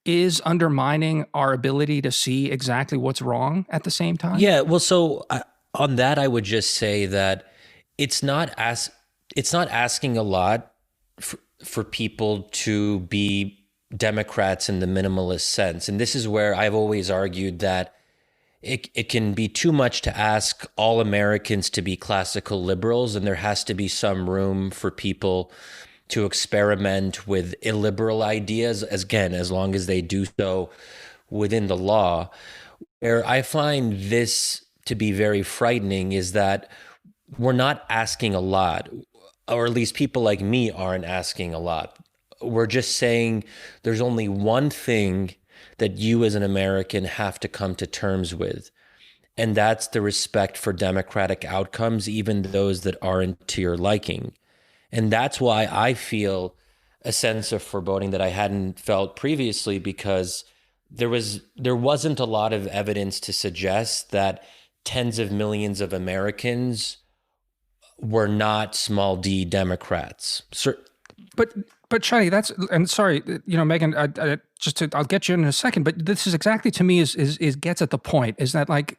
is undermining our ability to see exactly what's wrong at the same time? Yeah, well, so on that, I would just say that it's not asking a lot for people to be Democrats in the minimalist sense. And this is where I've always argued that it can be too much to ask all Americans to be classical liberals, and there has to be some room for people to experiment with illiberal ideas, as long as they do so within the law. Where I find this to be very frightening is that we're not asking a lot, or at least people like me aren't asking a lot. We're just saying there's only one thing that you as an American have to come to terms with, and that's the respect for democratic outcomes, even those that aren't to your liking. And that's why I feel a sense of foreboding that I hadn't felt previously, because there wasn't a lot of evidence to suggest that tens of millions of Americans were not small d Democrats. But Shadi, and sorry, Megan, I'll get you in a second, but this is exactly to me is gets at the point, is that like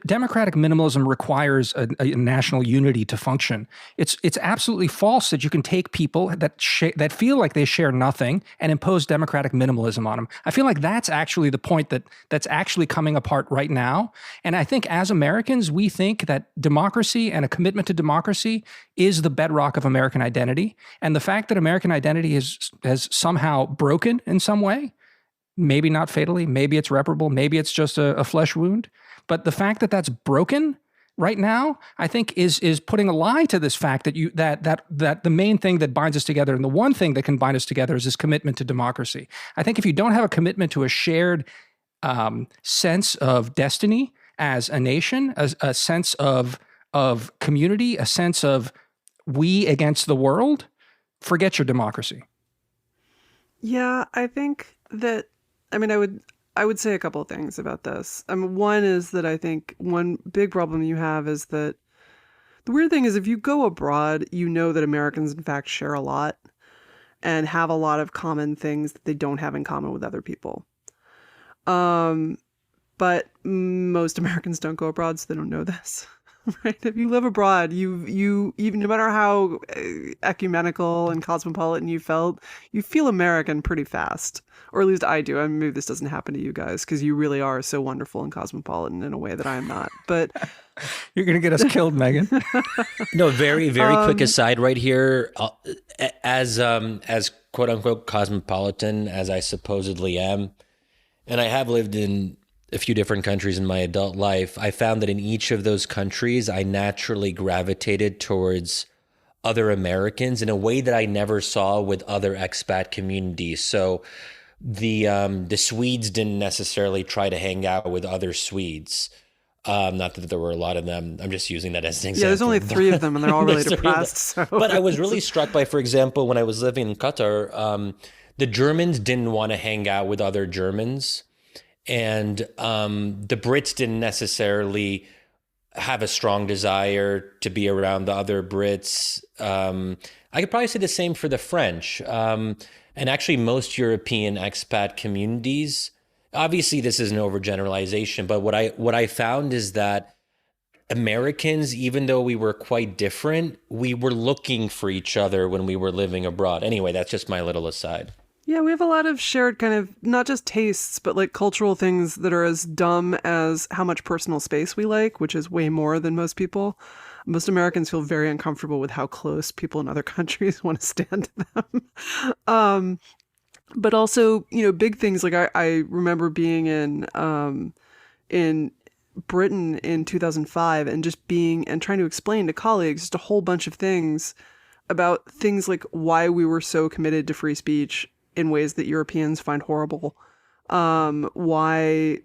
democratic minimalism requires a national unity to function. It's absolutely false that you can take people that feel like they share nothing and impose democratic minimalism on them. I feel like that's actually the point that's actually coming apart right now. And I think as Americans, we think that democracy and a commitment to democracy is the bedrock of American identity. And the fact that American identity has somehow broken in some way, maybe not fatally, maybe it's reparable, maybe it's just a flesh wound, but the fact that that's broken right now, I think is putting a lie to this fact that the main thing that binds us together and the one thing that can bind us together is this commitment to democracy. I think if you don't have a commitment to a shared sense of destiny as a nation, a sense of community, a sense of we against the world, forget your democracy. Yeah, I think that, I would say a couple of things about this. One is that I think one big problem you have is that the weird thing is if you go abroad, you know that Americans in fact share a lot and have a lot of common things that they don't have in common with other people. But most Americans don't go abroad, so they don't know this. Right? If you live abroad, you even no matter how ecumenical and cosmopolitan you feel American pretty fast. Or at least I do. Maybe this doesn't happen to you guys because you really are so wonderful and cosmopolitan in a way that I am not. But you're going to get us killed, Megan. No, very, very quick aside right here. As quote unquote cosmopolitan as I supposedly am, and I have lived in a few different countries in my adult life, I found that in each of those countries, I naturally gravitated towards other Americans in a way that I never saw with other expat communities. So the Swedes didn't necessarily try to hang out with other Swedes. Not that there were a lot of them. I'm just using that as an example. Yeah, there's only 3 of them, and they're all really depressed. So. But I was really struck by, for example, when I was living in Qatar, the Germans didn't want to hang out with other Germans, and the Brits didn't necessarily have a strong desire to be around the other Brits. I could probably say the same for the French. And actually most European expat communities, obviously this is an overgeneralization, but what I found is that Americans, even though we were quite different, we were looking for each other when we were living abroad. Anyway, that's just my little aside. Yeah, we have a lot of shared kind of, not just tastes, but like cultural things that are as dumb as how much personal space we like, which is way more than most people. Most Americans feel very uncomfortable with how close people in other countries want to stand to them. But also, big things like I remember being in Britain in 2005 and just being and trying to explain to colleagues just a whole bunch of things about things like why we were so committed to free speech in ways that Europeans find horrible. Why,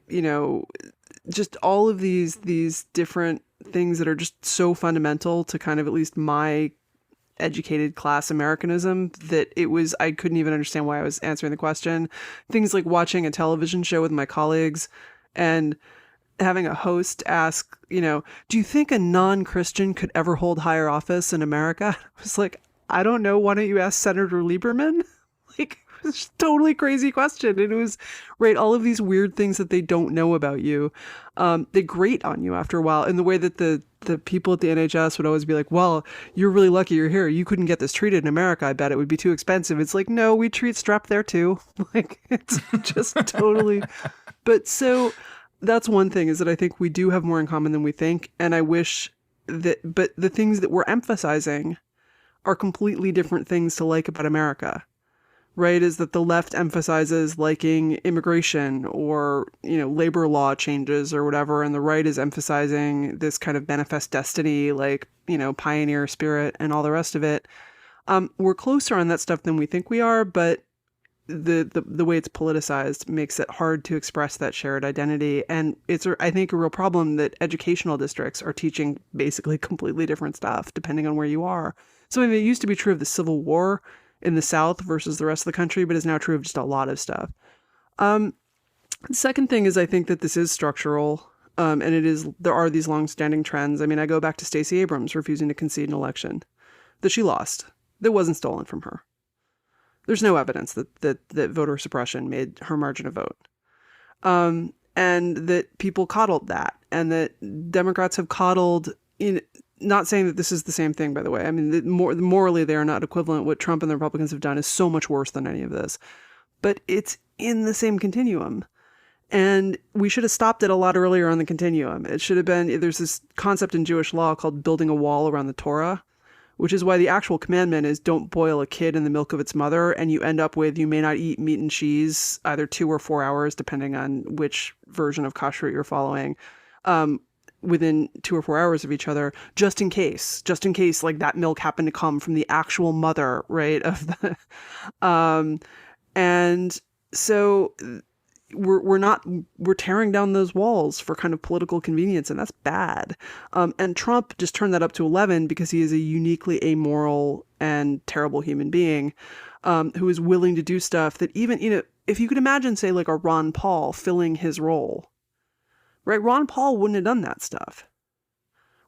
just all of these different things that are just so fundamental to kind of at least my educated class Americanism that I couldn't even understand why I was answering the question. Things like watching a television show with my colleagues and having a host ask, do you think a non-Christian could ever hold higher office in America? I was like, I don't know. Why don't you ask Senator Lieberman? Like, it's a totally crazy question. And it was, right, all of these weird things that they don't know about you, they grate on you after a while, in the way that the people at the NHS would always be like, well, you're really lucky you're here. You couldn't get this treated in America. I bet it would be too expensive. It's like, no, we treat strep there too. Like, it's just totally. But so that's one thing, is that I think we do have more in common than we think. And I wish that, but the things that we're emphasizing are completely different things to like about America. Right, is that the left emphasizes liking immigration or, labor law changes or whatever, and the right is emphasizing this kind of manifest destiny, like, pioneer spirit and all the rest of it. We're closer on that stuff than we think we are, but the way it's politicized makes it hard to express that shared identity. And it's, I think, a real problem that educational districts are teaching basically completely different stuff depending on where you are. So it used to be true of the Civil War in the South versus the rest of the country, but is now true of just a lot of stuff. The second thing is, I think that this is structural, and there are these long-standing trends. I mean, I go back to Stacey Abrams refusing to concede an election that she lost, that wasn't stolen from her. There's no evidence that voter suppression made her margin of vote, and that people coddled that, and that Democrats have coddled in. Not saying that this is the same thing, by the way. I mean, morally, they are not equivalent. What Trump and the Republicans have done is so much worse than any of this. But it's in the same continuum. And we should have stopped it a lot earlier on the continuum. It should have been, there's this concept in Jewish law called building a wall around the Torah, which is why the actual commandment is don't boil a kid in the milk of its mother. And you end up with, you may not eat meat and cheese either 2 or 4 hours, depending on which version of kashrut you're following. Within 2 or 4 hours of each other, just in case, like that milk happened to come from the actual mother, right? Of the, and so we're tearing down those walls for kind of political convenience, and that's bad. And Trump just turned that up to 11 because he is a uniquely amoral and terrible human being, who is willing to do stuff that even, if you could imagine, say, like a Ron Paul filling his role. Right, Ron Paul wouldn't have done that stuff.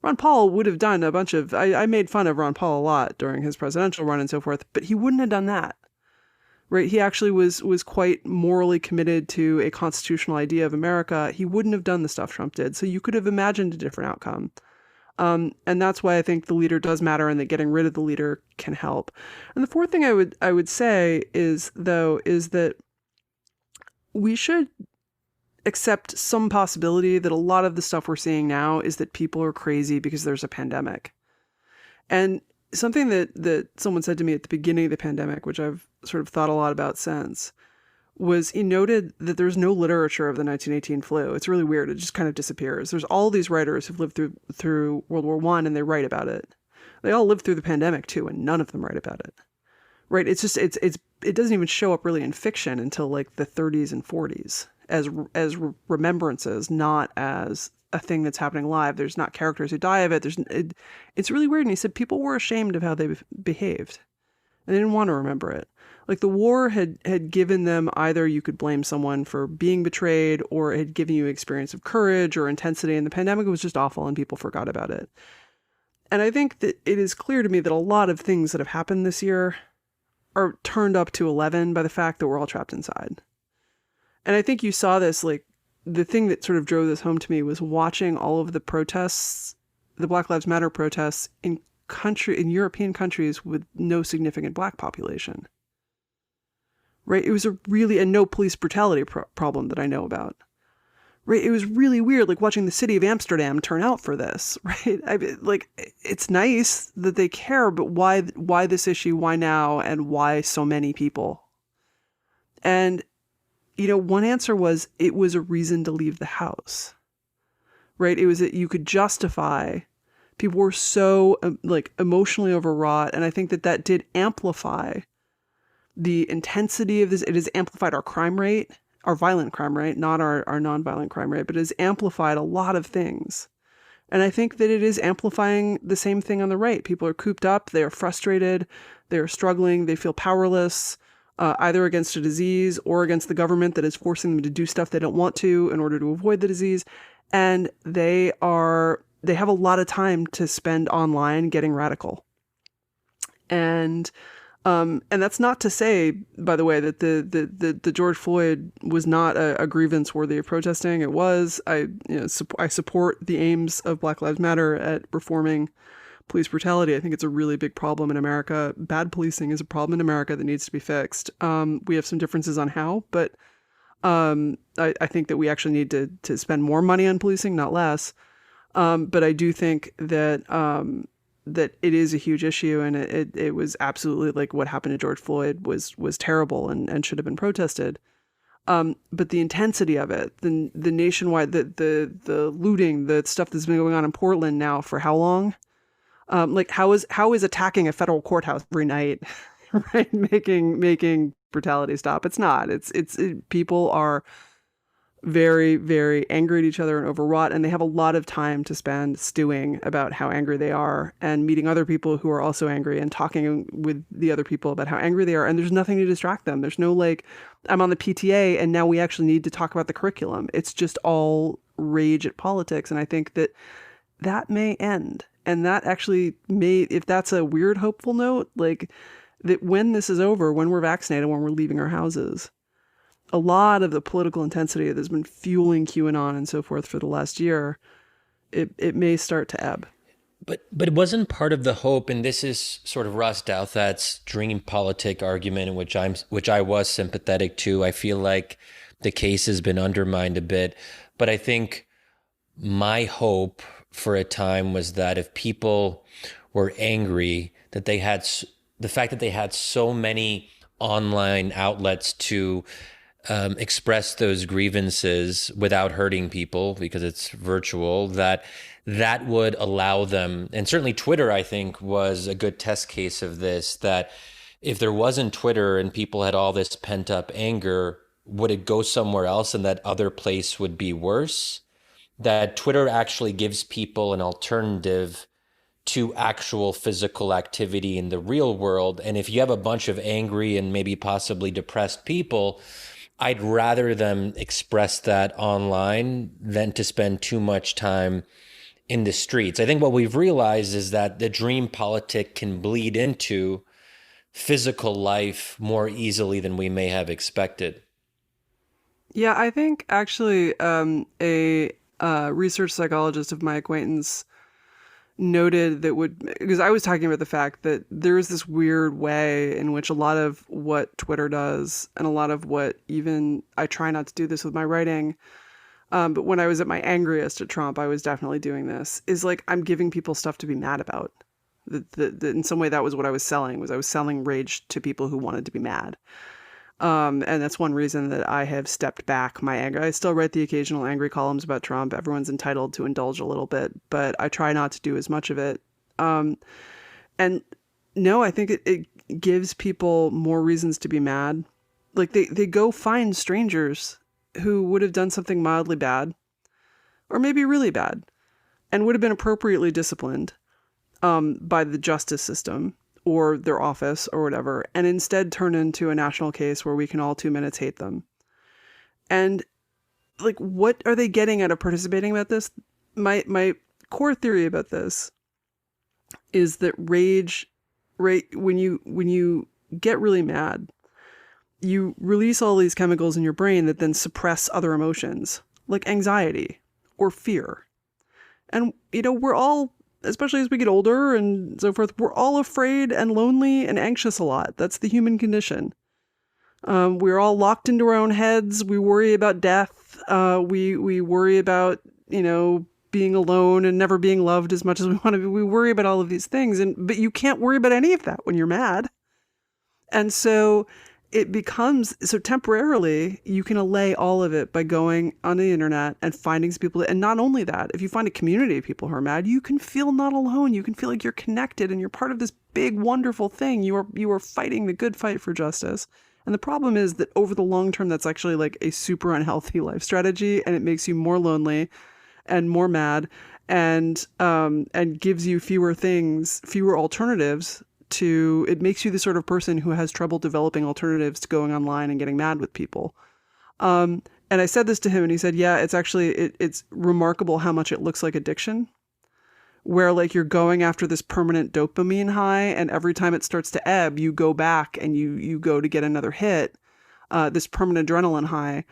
Ron Paul would have done a bunch of, I made fun of Ron Paul a lot during his presidential run and so forth, but he wouldn't have done that. Right, he actually was quite morally committed to a constitutional idea of America. He wouldn't have done the stuff Trump did, so you could have imagined a different outcome. And that's why I think the leader does matter, and that getting rid of the leader can help. And the fourth thing I would say is that we should accept some possibility that a lot of the stuff we're seeing now is that people are crazy because there's a pandemic. And something that someone said to me at the beginning of the pandemic, which I've sort of thought a lot about since, was he noted that there's no literature of the 1918 flu. It's really weird. It just kind of disappears. There's all these writers who've lived through World War I and they write about it. They all lived through the pandemic too, and none of them write about it. Right? It's just it doesn't even show up really in fiction until like the 30s and 40s as remembrances, not as a thing that's happening live. There's not characters who die of it. It's really weird. And he said people were ashamed of how they behaved. And they didn't want to remember it. Like the war had given them either you could blame someone for being betrayed or it had given you an experience of courage or intensity, and the pandemic was just awful and people forgot about it. And I think that it is clear to me that a lot of things that have happened this year are turned up to 11 by the fact that we're all trapped inside. And I think you saw this, like the thing that sort of drove this home to me was watching all of the protests, the Black Lives Matter protests in European countries with no significant Black population. Right? It was and no police brutality problem that I know about. Right? It was really weird, like watching the city of Amsterdam turn out for this. Right? Like it's nice that they care, but why this issue? Why now? And why so many people? And one answer was it was a reason to leave the house. Right? It was that you could justify. People were so emotionally overwrought, and I think that did amplify the intensity of this. It has amplified our crime rate, our violent crime rate, not our nonviolent crime rate, but it has amplified a lot of things. And I think that it is amplifying the same thing on the right. People are cooped up, they are frustrated, they are struggling, they feel powerless, either against a disease or against the government that is forcing them to do stuff they don't want to in order to avoid the disease. And they have a lot of time to spend online getting radical. And that's not to say, by the way, that the George Floyd was not a grievance worthy of protesting. It was. I support the aims of Black Lives Matter at reforming police brutality. I think it's a really big problem in America. Bad policing is a problem in America that needs to be fixed. We have some differences on how, but I think that we actually need to spend more money on policing, not less. But I do think that that it is a huge issue, and it was absolutely like what happened to George Floyd was terrible and should have been protested. But the intensity of it, the nationwide, the looting, the stuff that's been going on in Portland now for how long? How is attacking a federal courthouse every night, right? Making brutality stop? It's not. People are very, very angry at each other and overwrought, and they have a lot of time to spend stewing about how angry they are and meeting other people who are also angry and talking with the other people about how angry they are. And there's nothing to distract them. There's no I'm on the PTA and now we actually need to talk about the curriculum. It's just all rage at politics. And I think that may end. And that actually may, if that's a weird hopeful note, that when this is over, when we're vaccinated, when we're leaving our houses, a lot of the political intensity that's been fueling QAnon and so forth for the last year, it may start to ebb. But it wasn't part of the hope, and this is sort of Ross Douthat's dream politic argument, which I was sympathetic to. I feel like the case has been undermined a bit, but I think my hope for a time was that if people were angry, that they had the fact that they had so many online outlets to express those grievances without hurting people because it's virtual, that would allow them, and certainly Twitter, I think, was a good test case of this, that if there wasn't Twitter and people had all this pent up anger, would it go somewhere else and that other place would be worse? That Twitter actually gives people an alternative to actual physical activity in the real world. And if you have a bunch of angry and maybe possibly depressed people, I'd rather them express that online than to spend too much time in the streets. I think what we've realized is that the dream politic can bleed into physical life more easily than we may have expected. Yeah, I think actually a research psychologist of my acquaintance noted because I was talking about the fact that there is this weird way in which a lot of what Twitter does and a lot of what even I try not to do this with my writing, but when I was at my angriest at Trump, I was definitely doing this, is I'm giving people stuff to be mad about. In some way that was what I was selling rage to people who wanted to be mad. And that's one reason that I have stepped back my anger. I still write the occasional angry columns about Trump. Everyone's entitled to indulge a little bit, but I try not to do as much of it. And no, I think it gives people more reasons to be mad. Like they go find strangers who would have done something mildly bad or maybe really bad and would have been appropriately disciplined by the justice system or their office or whatever, and instead turn into a national case where we can all 2 minutes hate them. And like, what are they getting out of participating about this? My core theory about this is that rage, when you get really mad, you release all these chemicals in your brain that then suppress other emotions like anxiety or fear. And, we're all, especially as we get older and so forth, we're all afraid and lonely and anxious a lot. That's the human condition. We're all locked into our own heads. We worry about death. We worry about, being alone and never being loved as much as we want to be. We worry about all of these things. But you can't worry about any of that when you're mad. And so it becomes, so temporarily, you can allay all of it by going on the internet and finding some people. And not only that, if you find a community of people who are mad, you can feel not alone. You can feel like you're connected and you're part of this big, wonderful thing. You are fighting the good fight for justice. And the problem is that over the long term, that's actually like a super unhealthy life strategy. And it makes you more lonely and more mad and gives you fewer alternatives. It makes you the sort of person who has trouble developing alternatives to going online and getting mad with people. And I said this to him and he said, yeah, it's remarkable how much it looks like addiction, where like you're going after this permanent dopamine high. And every time it starts to ebb, you go back and you go to get another hit, this permanent adrenaline high,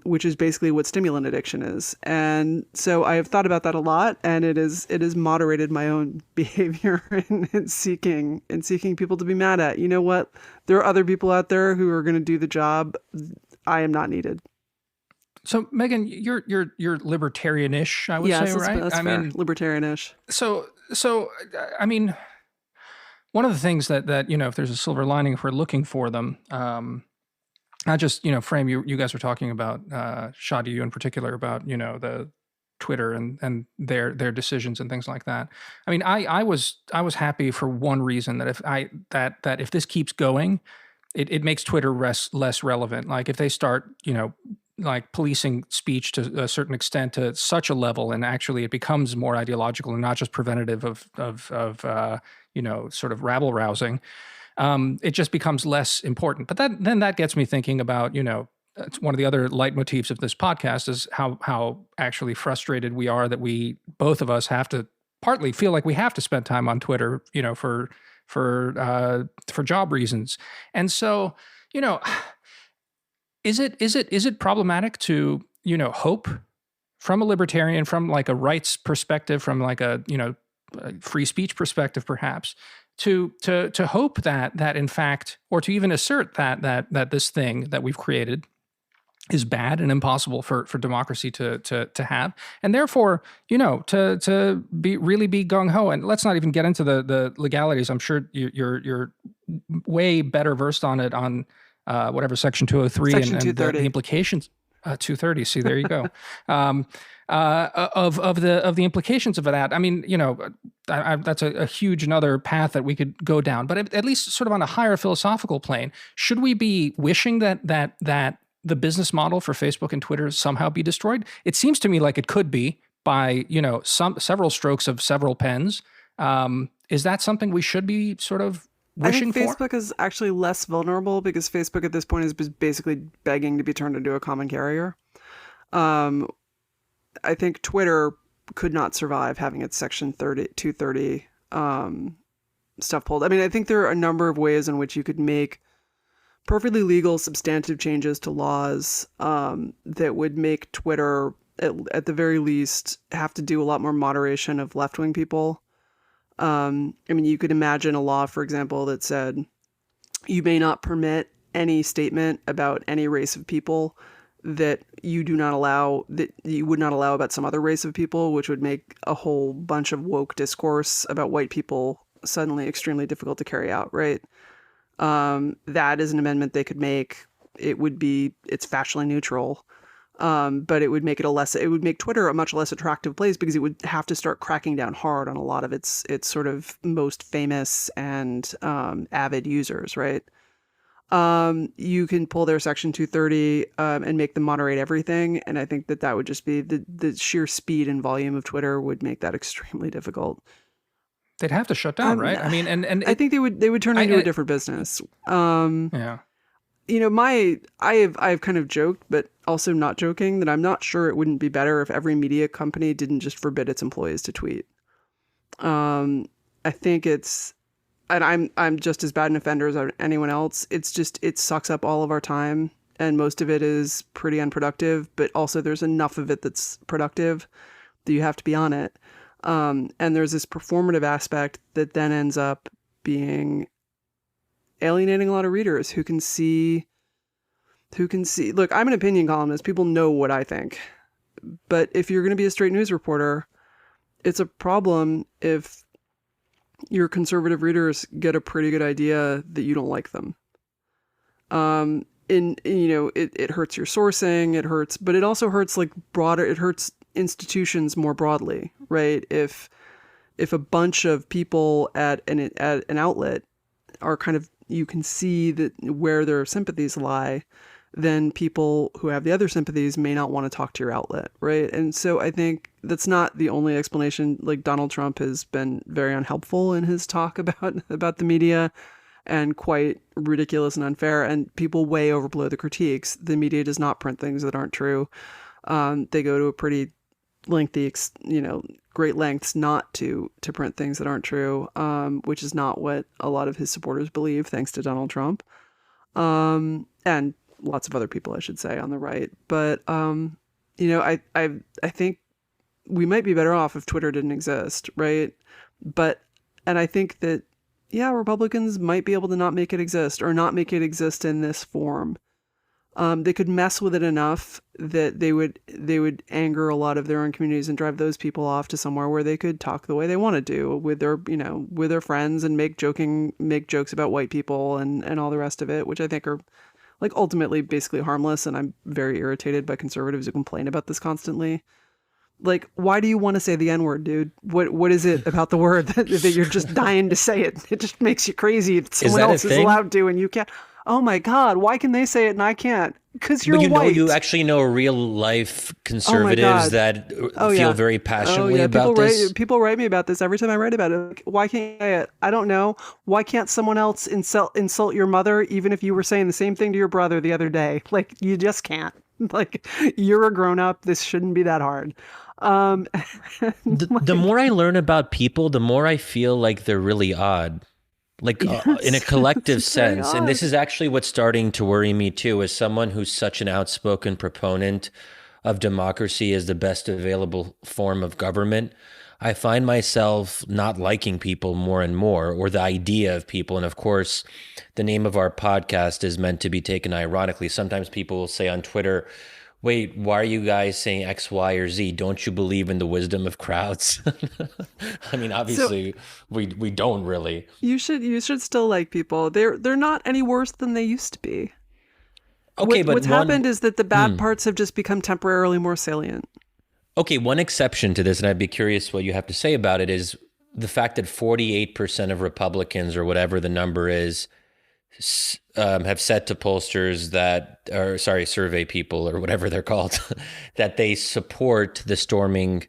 which is basically what stimulant addiction is. And so I have thought about that a lot, and it has moderated my own behavior in seeking people to be mad at. You know what? There are other people out there who are going to do the job. I am not needed. So Megan, you're libertarianish, I would say, right? That's fair. Libertarianish. So I mean, one of the things that if there's a silver lining, if we're looking for them, not just, Frame, you guys were talking about, Shadi, you in particular, about, the Twitter and their decisions and things like that. I mean, I was happy for one reason, that if this keeps going, it makes Twitter less relevant. Like if they start, like policing speech to a certain extent to such a level, and actually it becomes more ideological and not just preventative of sort of rabble rousing, it just becomes less important. But then that gets me thinking about, it's one of the other leitmotifs of this podcast is how actually frustrated we are that we, both of us, have to partly feel like we have to spend time on Twitter, for job reasons. And so, is it problematic to, hope from a libertarian, from like a rights perspective, from like a, free speech perspective, perhaps, to hope that in fact, or to even assert that this thing that we've created is bad and impossible for democracy to have, and therefore, to be gung ho. And let's not even get into the legalities. I'm sure you're way better versed on it, on whatever Section 203 Section and 230. the implications. 230. See, there you go. Of the implications of that. I mean, that's a huge another path that we could go down. But at least sort of on a higher philosophical plane, should we be wishing that the business model for Facebook and Twitter somehow be destroyed? It seems to me like it could be by several strokes of several pens. Is that something we should be sort of wishing I think Facebook is actually less vulnerable because Facebook at this point is basically begging to be turned into a common carrier. I think Twitter could not survive having its Section 230 stuff pulled. I mean, I think there are a number of ways in which you could make perfectly legal substantive changes to laws that would make Twitter, at the very least, have to do a lot more moderation of left-wing people. I mean, you could imagine a law, for example, that said you may not permit any statement about any race of people that you would not allow about some other race of people, which would make a whole bunch of woke discourse about white people suddenly extremely difficult to carry out, right? That is an amendment they could make. It's factually neutral. But it would make it would make Twitter a much less attractive place because it would have to start cracking down hard on a lot of its sort of most famous and avid users, right? You can pull their Section 230 and make them moderate everything, and I think that would just be the sheer speed and volume of Twitter would make that extremely difficult. They'd have to shut down, right? I mean, and I think they would turn into a different business. Yeah. You know, I've kind of joked, but also not joking, that I'm not sure it wouldn't be better if every media company didn't just forbid its employees to tweet. I think and I'm just as bad an offender as anyone else. It sucks up all of our time, and most of it is pretty unproductive, but also there's enough of it that's productive that you have to be on it. And there's this performative aspect that then ends up being alienating a lot of readers who can see, look, I'm an opinion columnist. People know what I think. But if you're going to be a straight news reporter, it's a problem if your conservative readers get a pretty good idea that you don't like them. It hurts your sourcing, but it also hurts it hurts institutions more broadly, right? If a bunch of people at an outlet are kind of, you can see that where their sympathies lie, then people who have the other sympathies may not want to talk to your outlet, right? And so I think that's not the only explanation. Like, Donald Trump has been very unhelpful in his talk about the media, and quite ridiculous and unfair, and people way overblow the critiques. The media does not print things that aren't true. They go to a pretty lengthy, great lengths not to print things that aren't true, which is not what a lot of his supporters believe, thanks to Donald Trump. And lots of other people, I should say, on the right. But, I think we might be better off if Twitter didn't exist, right? And I think that, Republicans might be able to not make it exist, or not make it exist in this form. They could mess with it enough that they would anger a lot of their own communities and drive those people off to somewhere where they could talk the way they want to do with their friends, and make jokes about white people and all the rest of it, which I think are ultimately basically harmless. And I'm very irritated by conservatives who complain about this constantly. Why do you want to say the N-word, dude? What is it about the word that you're just dying to say it? It just makes you crazy if someone else is allowed to and you can't. Oh my God, why can they say it and I can't? Because you're white. You actually know real life conservatives that feel very passionately about this. People write me about this every time I write about it. Why can't you say it? I don't know. Why can't someone else insult your mother, even if you were saying the same thing to your brother the other day? You just can't. You're a grown up. This shouldn't be that hard. The more I learn about people, the more I feel like they're really odd. In a collective sense. And this is actually what's starting to worry me too, as someone who's such an outspoken proponent of democracy as the best available form of government. I find myself not liking people more and more, or the idea of people. And of course, the name of our podcast is meant to be taken ironically. Sometimes people will say on Twitter, wait, why are you guys saying X, Y, or Z? Don't you believe in the wisdom of crowds? I mean, obviously, we don't really. You should still like people. They're not any worse than they used to be. Okay, but what's happened is that the bad parts have just become temporarily more salient. Okay, one exception to this, and I'd be curious what you have to say about it, is the fact that 48% of Republicans, or whatever the number is, have said to pollsters survey people, or whatever they're called, that they support the storming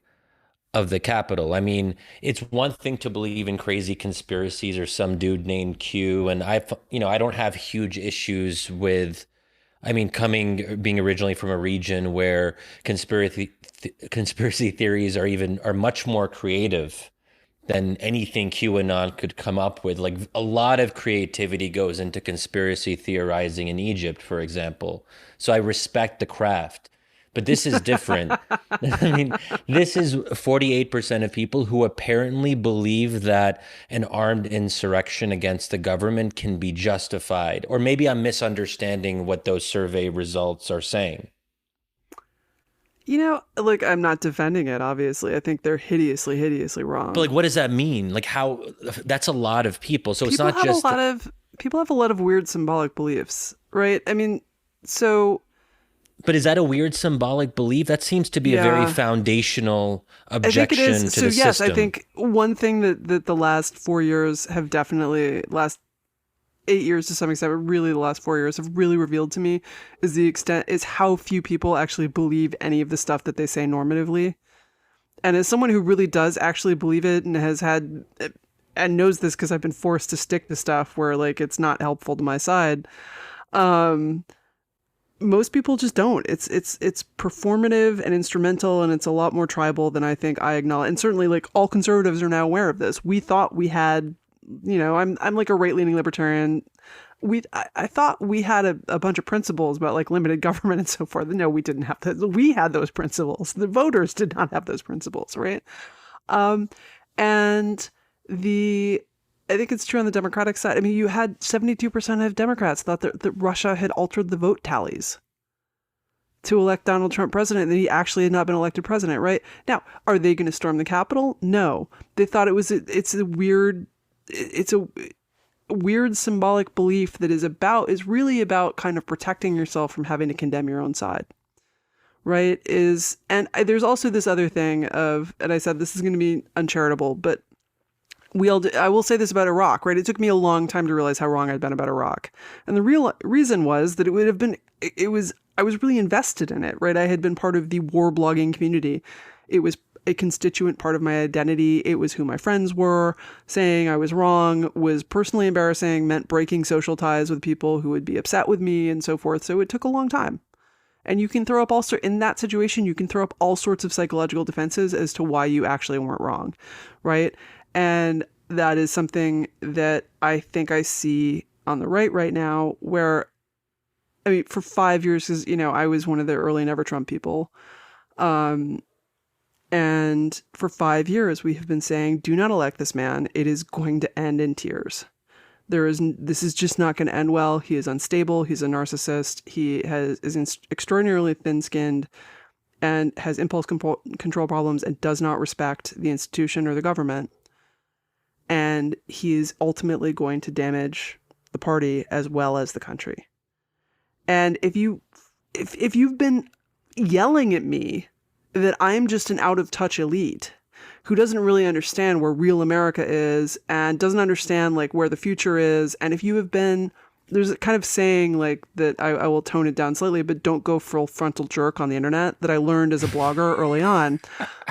of the Capitol. I mean, it's one thing to believe in crazy conspiracies or some dude named Q, and I don't have huge issues with, being originally from a region where conspiracy theories are much more creative than anything QAnon could come up with. A lot of creativity goes into conspiracy theorizing in Egypt, for example. So I respect the craft. But this is different. This is 48% of people who apparently believe that an armed insurrection against the government can be justified. Or maybe I'm misunderstanding what those survey results are saying. I'm not defending it, obviously. I think they're hideously, hideously wrong. But what does that mean? How, that's a lot of people. So people it's not just people have a lot of weird symbolic beliefs, right? I mean, so But is that a weird symbolic belief? That seems to be a very foundational I think it objection is. to So the yes, system. I think one thing that the last 4 years have definitely, last 8 years to some extent, but really the last 4 years have really revealed to me is how few people actually believe any of the stuff that they say normatively. And as someone who really does actually believe it and has had and knows this because I've been forced to stick to stuff where like it's not helpful to my side. Most people just don't. It's performative and instrumental, and it's a lot more tribal than I think I acknowledge. And certainly, like, all conservatives are now aware of this. We thought we had, I'm like a right-leaning libertarian. I thought we had a bunch of principles about like limited government and so forth. No, we didn't have that. We had those principles. The voters did not have those principles, right? And I think it's true on the Democratic side. I mean, you had 72% of Democrats thought that Russia had altered the vote tallies to elect Donald Trump president, and that he actually had not been elected president, right? Now, are they going to storm the Capitol? No. They thought it's a weird symbolic belief that is really about kind of protecting yourself from having to condemn your own side. Right? There's also this other thing of, and I said this is going to be uncharitable, but I will say this about Iraq, right? It took me a long time to realize how wrong I'd been about Iraq. And the real reason was that I was really invested in it, right? I had been part of the war blogging community. It was a constituent part of my identity. It was who my friends were. Saying I was wrong was personally embarrassing, meant breaking social ties with people who would be upset with me and so forth. So it took a long time. And you can throw up in that situation, you can throw up all sorts of psychological defenses as to why you actually weren't wrong, right? And that is something that I think I see on the right now, where, I mean, for 5 years, because, I was one of the early Never Trump people. And for 5 years, we have been saying, do not elect this man. It is going to end in tears. This is just not going to end well. He is unstable. He's a narcissist. He is extraordinarily thin-skinned and has impulse control problems and does not respect the institution or the government. And he is ultimately going to damage the party as well as the country. And if you've been yelling at me that I'm just an out-of-touch elite who doesn't really understand where real America is and doesn't understand like where the future is, and if you have been, there's a kind of saying like that, I will tone it down slightly, but don't go full frontal jerk on the internet, that I learned as a blogger early on,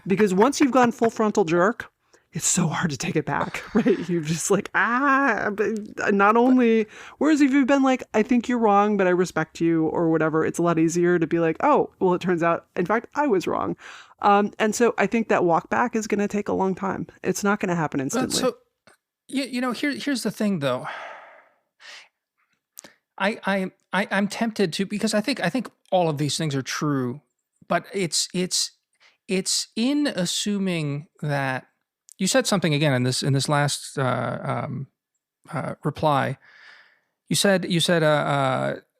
because once you've gone full frontal jerk, it's so hard to take it back, right? You're just like, but not only, whereas if you've been like, I think you're wrong, but I respect you or whatever, it's a lot easier to be like, oh, well, it turns out, in fact, I was wrong. And so I think that walk back is going to take a long time. It's not going to happen instantly. So, here's the thing though. I'm tempted to, because I think all of these things are true, but it's in assuming that you said something again in this last reply. You said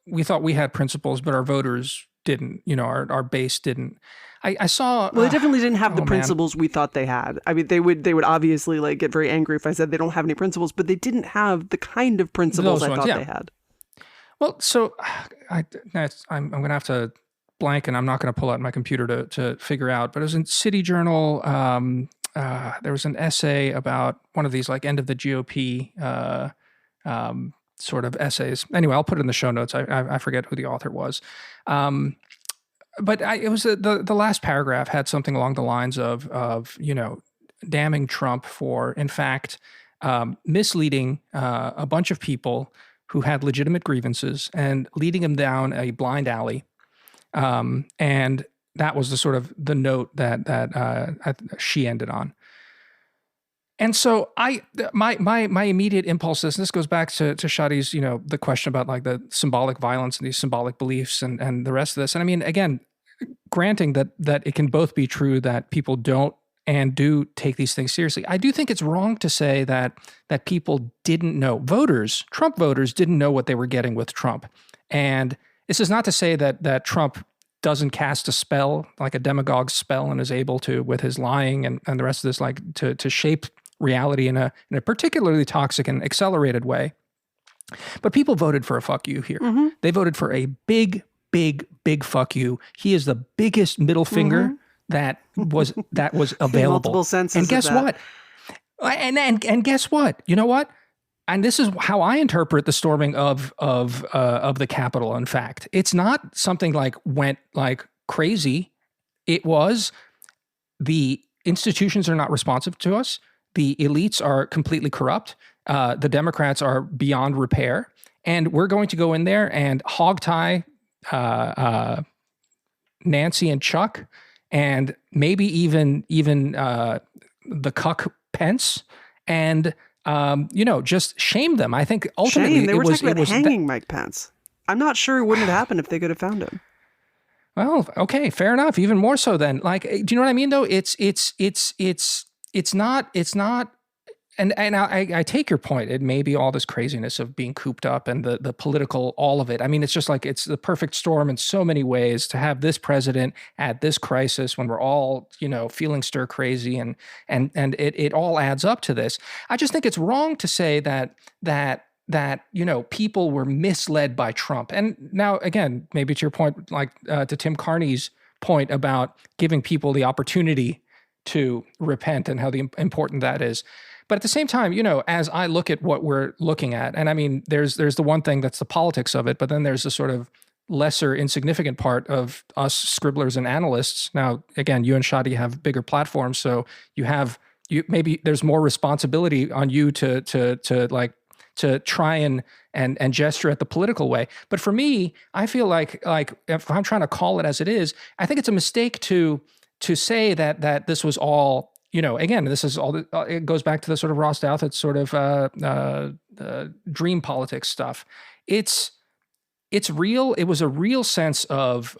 we thought we had principles, but our voters didn't. Our base didn't. I saw. Well, they definitely didn't have the principles we thought they had. I mean, they would obviously like get very angry if I said they don't have any principles, but they didn't have the kind of principles I thought they had. Well, so I'm going to have to blank, and I'm not going to pull out my computer to figure out. But it was in City Journal. There was an essay about one of these like end of the GOP sort of essays. Anyway, I'll put it in the show notes. I forget who the author was. But it was the last paragraph had something along the lines of damning Trump for, in fact, misleading a bunch of people who had legitimate grievances and leading them down a blind alley. And that was the sort of the note that she ended on. And so my immediate impulse is, and this goes back to Shadi's, the question about like the symbolic violence and these symbolic beliefs and the rest of this. And I mean, again, granting that it can both be true that people don't and do take these things seriously, I do think it's wrong to say that people didn't know. Trump voters didn't know what they were getting with Trump. And this is not to say that Trump doesn't cast a spell, like a demagogue spell, and is able to, with his lying and the rest of this, like to shape reality in a particularly toxic and accelerated way. But people voted for a fuck you here. They voted for a big, big, big fuck you. He is the biggest middle finger that was available. Multiple senses. And guess what? And guess what? You know what? And this is how I interpret the storming of the Capitol. In fact, it's not something like went like crazy. It was the institutions are not responsive to us. The elites are completely corrupt. The Democrats are beyond repair, and we're going to go in there and hogtie Nancy and Chuck, and maybe even the cuck Pence, and just shame them. I think ultimately they were talking about hanging Mike Pence. I'm not sure it wouldn't have happened if they could have found him. Well, okay, fair enough. Even more so then. Like, do you know what I mean? Though it's not. And I take your point. It may be all this craziness of being cooped up and the political, all of it. I mean, it's just like it's the perfect storm in so many ways to have this president at this crisis when we're all, feeling stir crazy and it all adds up to this. I just think it's wrong to say that people were misled by Trump. And now, again, maybe to your point, like to Tim Carney's point about giving people the opportunity to repent and how important that is. But at the same time, as I look at what we're looking at, and I mean, there's the one thing that's the politics of it, but then there's the sort of lesser insignificant part of us scribblers and analysts. Now, again, you and Shadi have bigger platforms, so maybe there's more responsibility on you to try and gesture at the political way. But for me, I feel like if I'm trying to call it as it is, I think it's a mistake to say that this was all. Again, this is all. It goes back to the sort of Ross Douthat sort of dream politics stuff. It's real. It was a real sense of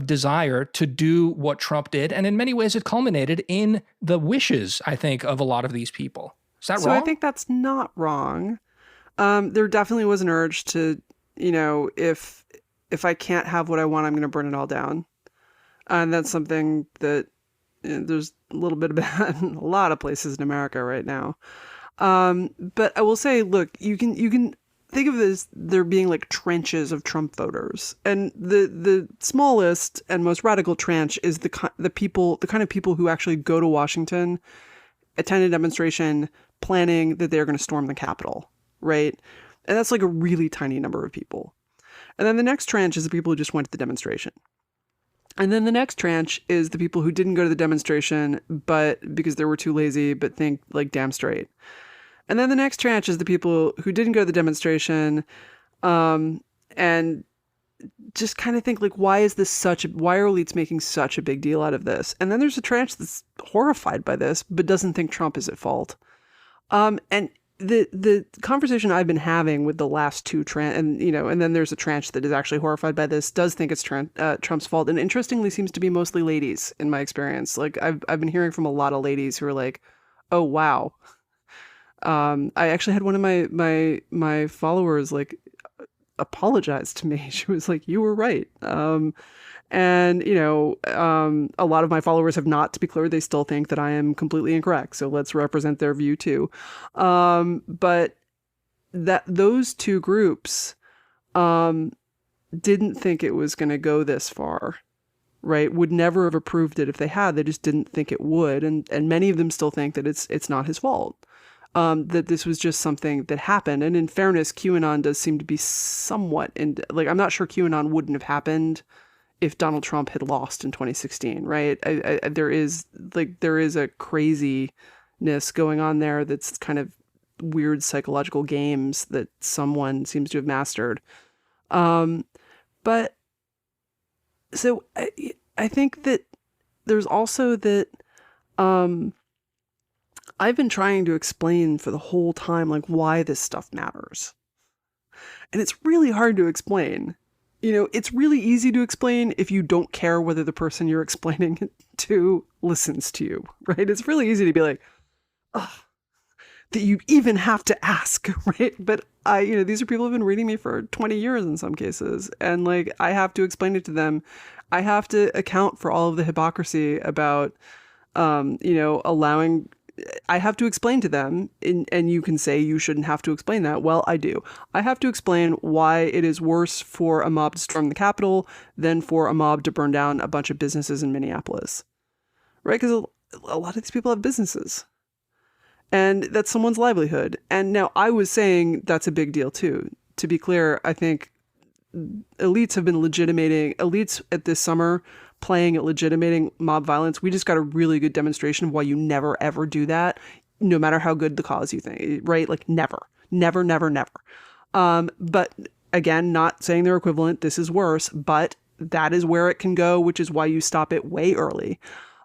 desire to do what Trump did, and in many ways, it culminated in the wishes, I think, of a lot of these people. Is that wrong? So I think that's not wrong. There definitely was an urge to, if I can't have what I want, I'm going to burn it all down, and that's something that. There's a little bit of that in a lot of places in America right now. But I will say, look, you can think of it as there being like trenches of Trump voters. And the smallest and most radical trench is the kind of people who actually go to Washington, attend a demonstration, planning that they're going to storm the Capitol, right? And that's like a really tiny number of people. And then the next tranche is the people who just went to the demonstration. And then the next tranche is the people who didn't go to the demonstration, but because they were too lazy, but think like damn straight. And then the next tranche is the people who didn't go to the demonstration, and just kind of think like, why are elites making such a big deal out of this? And then there's a tranche that's horrified by this, but doesn't think Trump is at fault. And the conversation I've been having with the last two and then there's a tranche that is actually horrified by this, does think it's Trump's fault, and interestingly seems to be mostly ladies in my experience. Like I've been hearing from a lot of ladies who are like, oh wow. I actually had one of my followers like apologize to me. She was like, you were right. And, a lot of my followers have not, to be clear, they still think that I am completely incorrect. So let's represent their view too. But those two groups didn't think it was going to go this far, right? Would never have approved it if they had. They just didn't think it would. And many of them still think that it's not his fault. That this was just something that happened. And in fairness, QAnon does seem to be somewhat I'm not sure QAnon wouldn't have happened if Donald Trump had lost in 2016, right? There is a craziness going on there that's kind of weird psychological games that someone seems to have mastered. But so I think that there's also that I've been trying to explain for the whole time, like, why this stuff matters. And it's really hard to explain. It's really easy to explain if you don't care whether the person you're explaining it to listens to you, right? It's really easy to be like, oh, that you even have to ask, right? But these are people who've been reading me for 20 years in some cases. And like, I have to explain it to them. I have to account for all of the hypocrisy about, allowing, I have to explain to them, and you can say you shouldn't have to explain that. Well, I do. I have to explain why it is worse for a mob to storm the Capitol than for a mob to burn down a bunch of businesses in Minneapolis, right? Because a lot of these people have businesses, and that's someone's livelihood. And now I was saying that's a big deal too. To be clear, I think elites have been elites at this summer playing at legitimating mob violence. We just got a really good demonstration of why you never, ever do that, no matter how good the cause you think, right? Like never. But again, not saying they're equivalent. This is worse, but that is where it can go, which is why you stop it way early.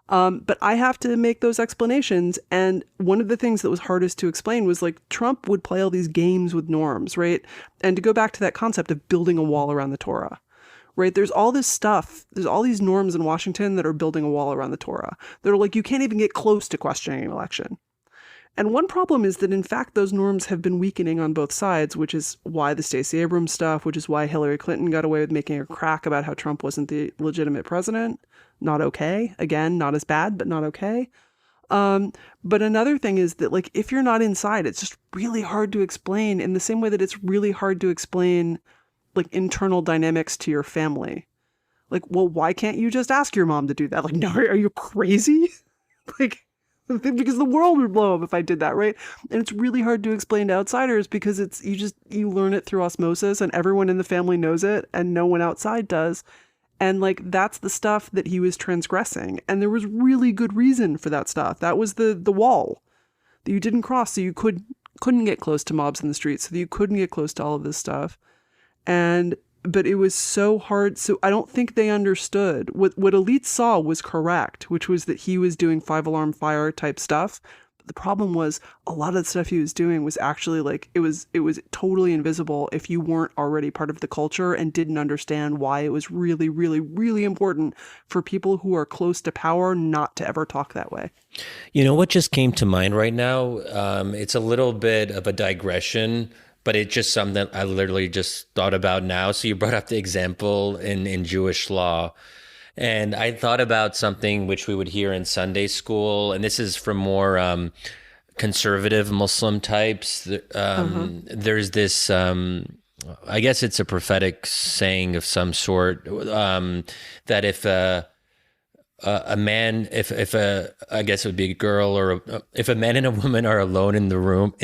But I have to make those explanations. And one of the things that was hardest to explain was like Trump would play all these games with norms, right? And to go back to that concept of building a wall around the Torah, right? There's all this stuff. There's all these norms in Washington that are building a wall around the Torah. They're like, you can't even get close to questioning an election. And one problem is that, in fact, those norms have been weakening on both sides, which is why the Stacey Abrams stuff, which is why Hillary Clinton got away with making a crack about how Trump wasn't the legitimate president. Not okay. Again, not as bad, but not okay. But another thing is that, like, if you're not inside, it's just really hard to explain in the same way that it's really hard to explain, like, internal dynamics to your family. Like, well, why can't you just ask your mom to do that? Like, no, are you crazy? Like, because the world would blow up if I did that, right? And it's really hard to explain to outsiders because you learn it through osmosis and everyone in the family knows it and no one outside does. And like, that's the stuff that he was transgressing. And there was really good reason for that stuff. That was the wall that you didn't cross. So you couldn't get close to mobs in the streets. So that you couldn't get close to all of this stuff. But it was so hard. So I don't think they understood what elites saw was correct, which was that he was doing 5-alarm fire type stuff. But the problem was a lot of the stuff he was doing was actually like, it was totally invisible if you weren't already part of the culture and didn't understand why it was really, really, really important for people who are close to power not to ever talk that way. You know what just came to mind right now? It's a little bit of a digression, but it's just something that I literally just thought about now. So you brought up the example in Jewish law. And I thought about something which we would hear in Sunday school. And this is for more conservative Muslim types. There's this, I guess it's a prophetic saying of some sort, that if a man, I guess it would be a girl, or if a man and a woman are alone in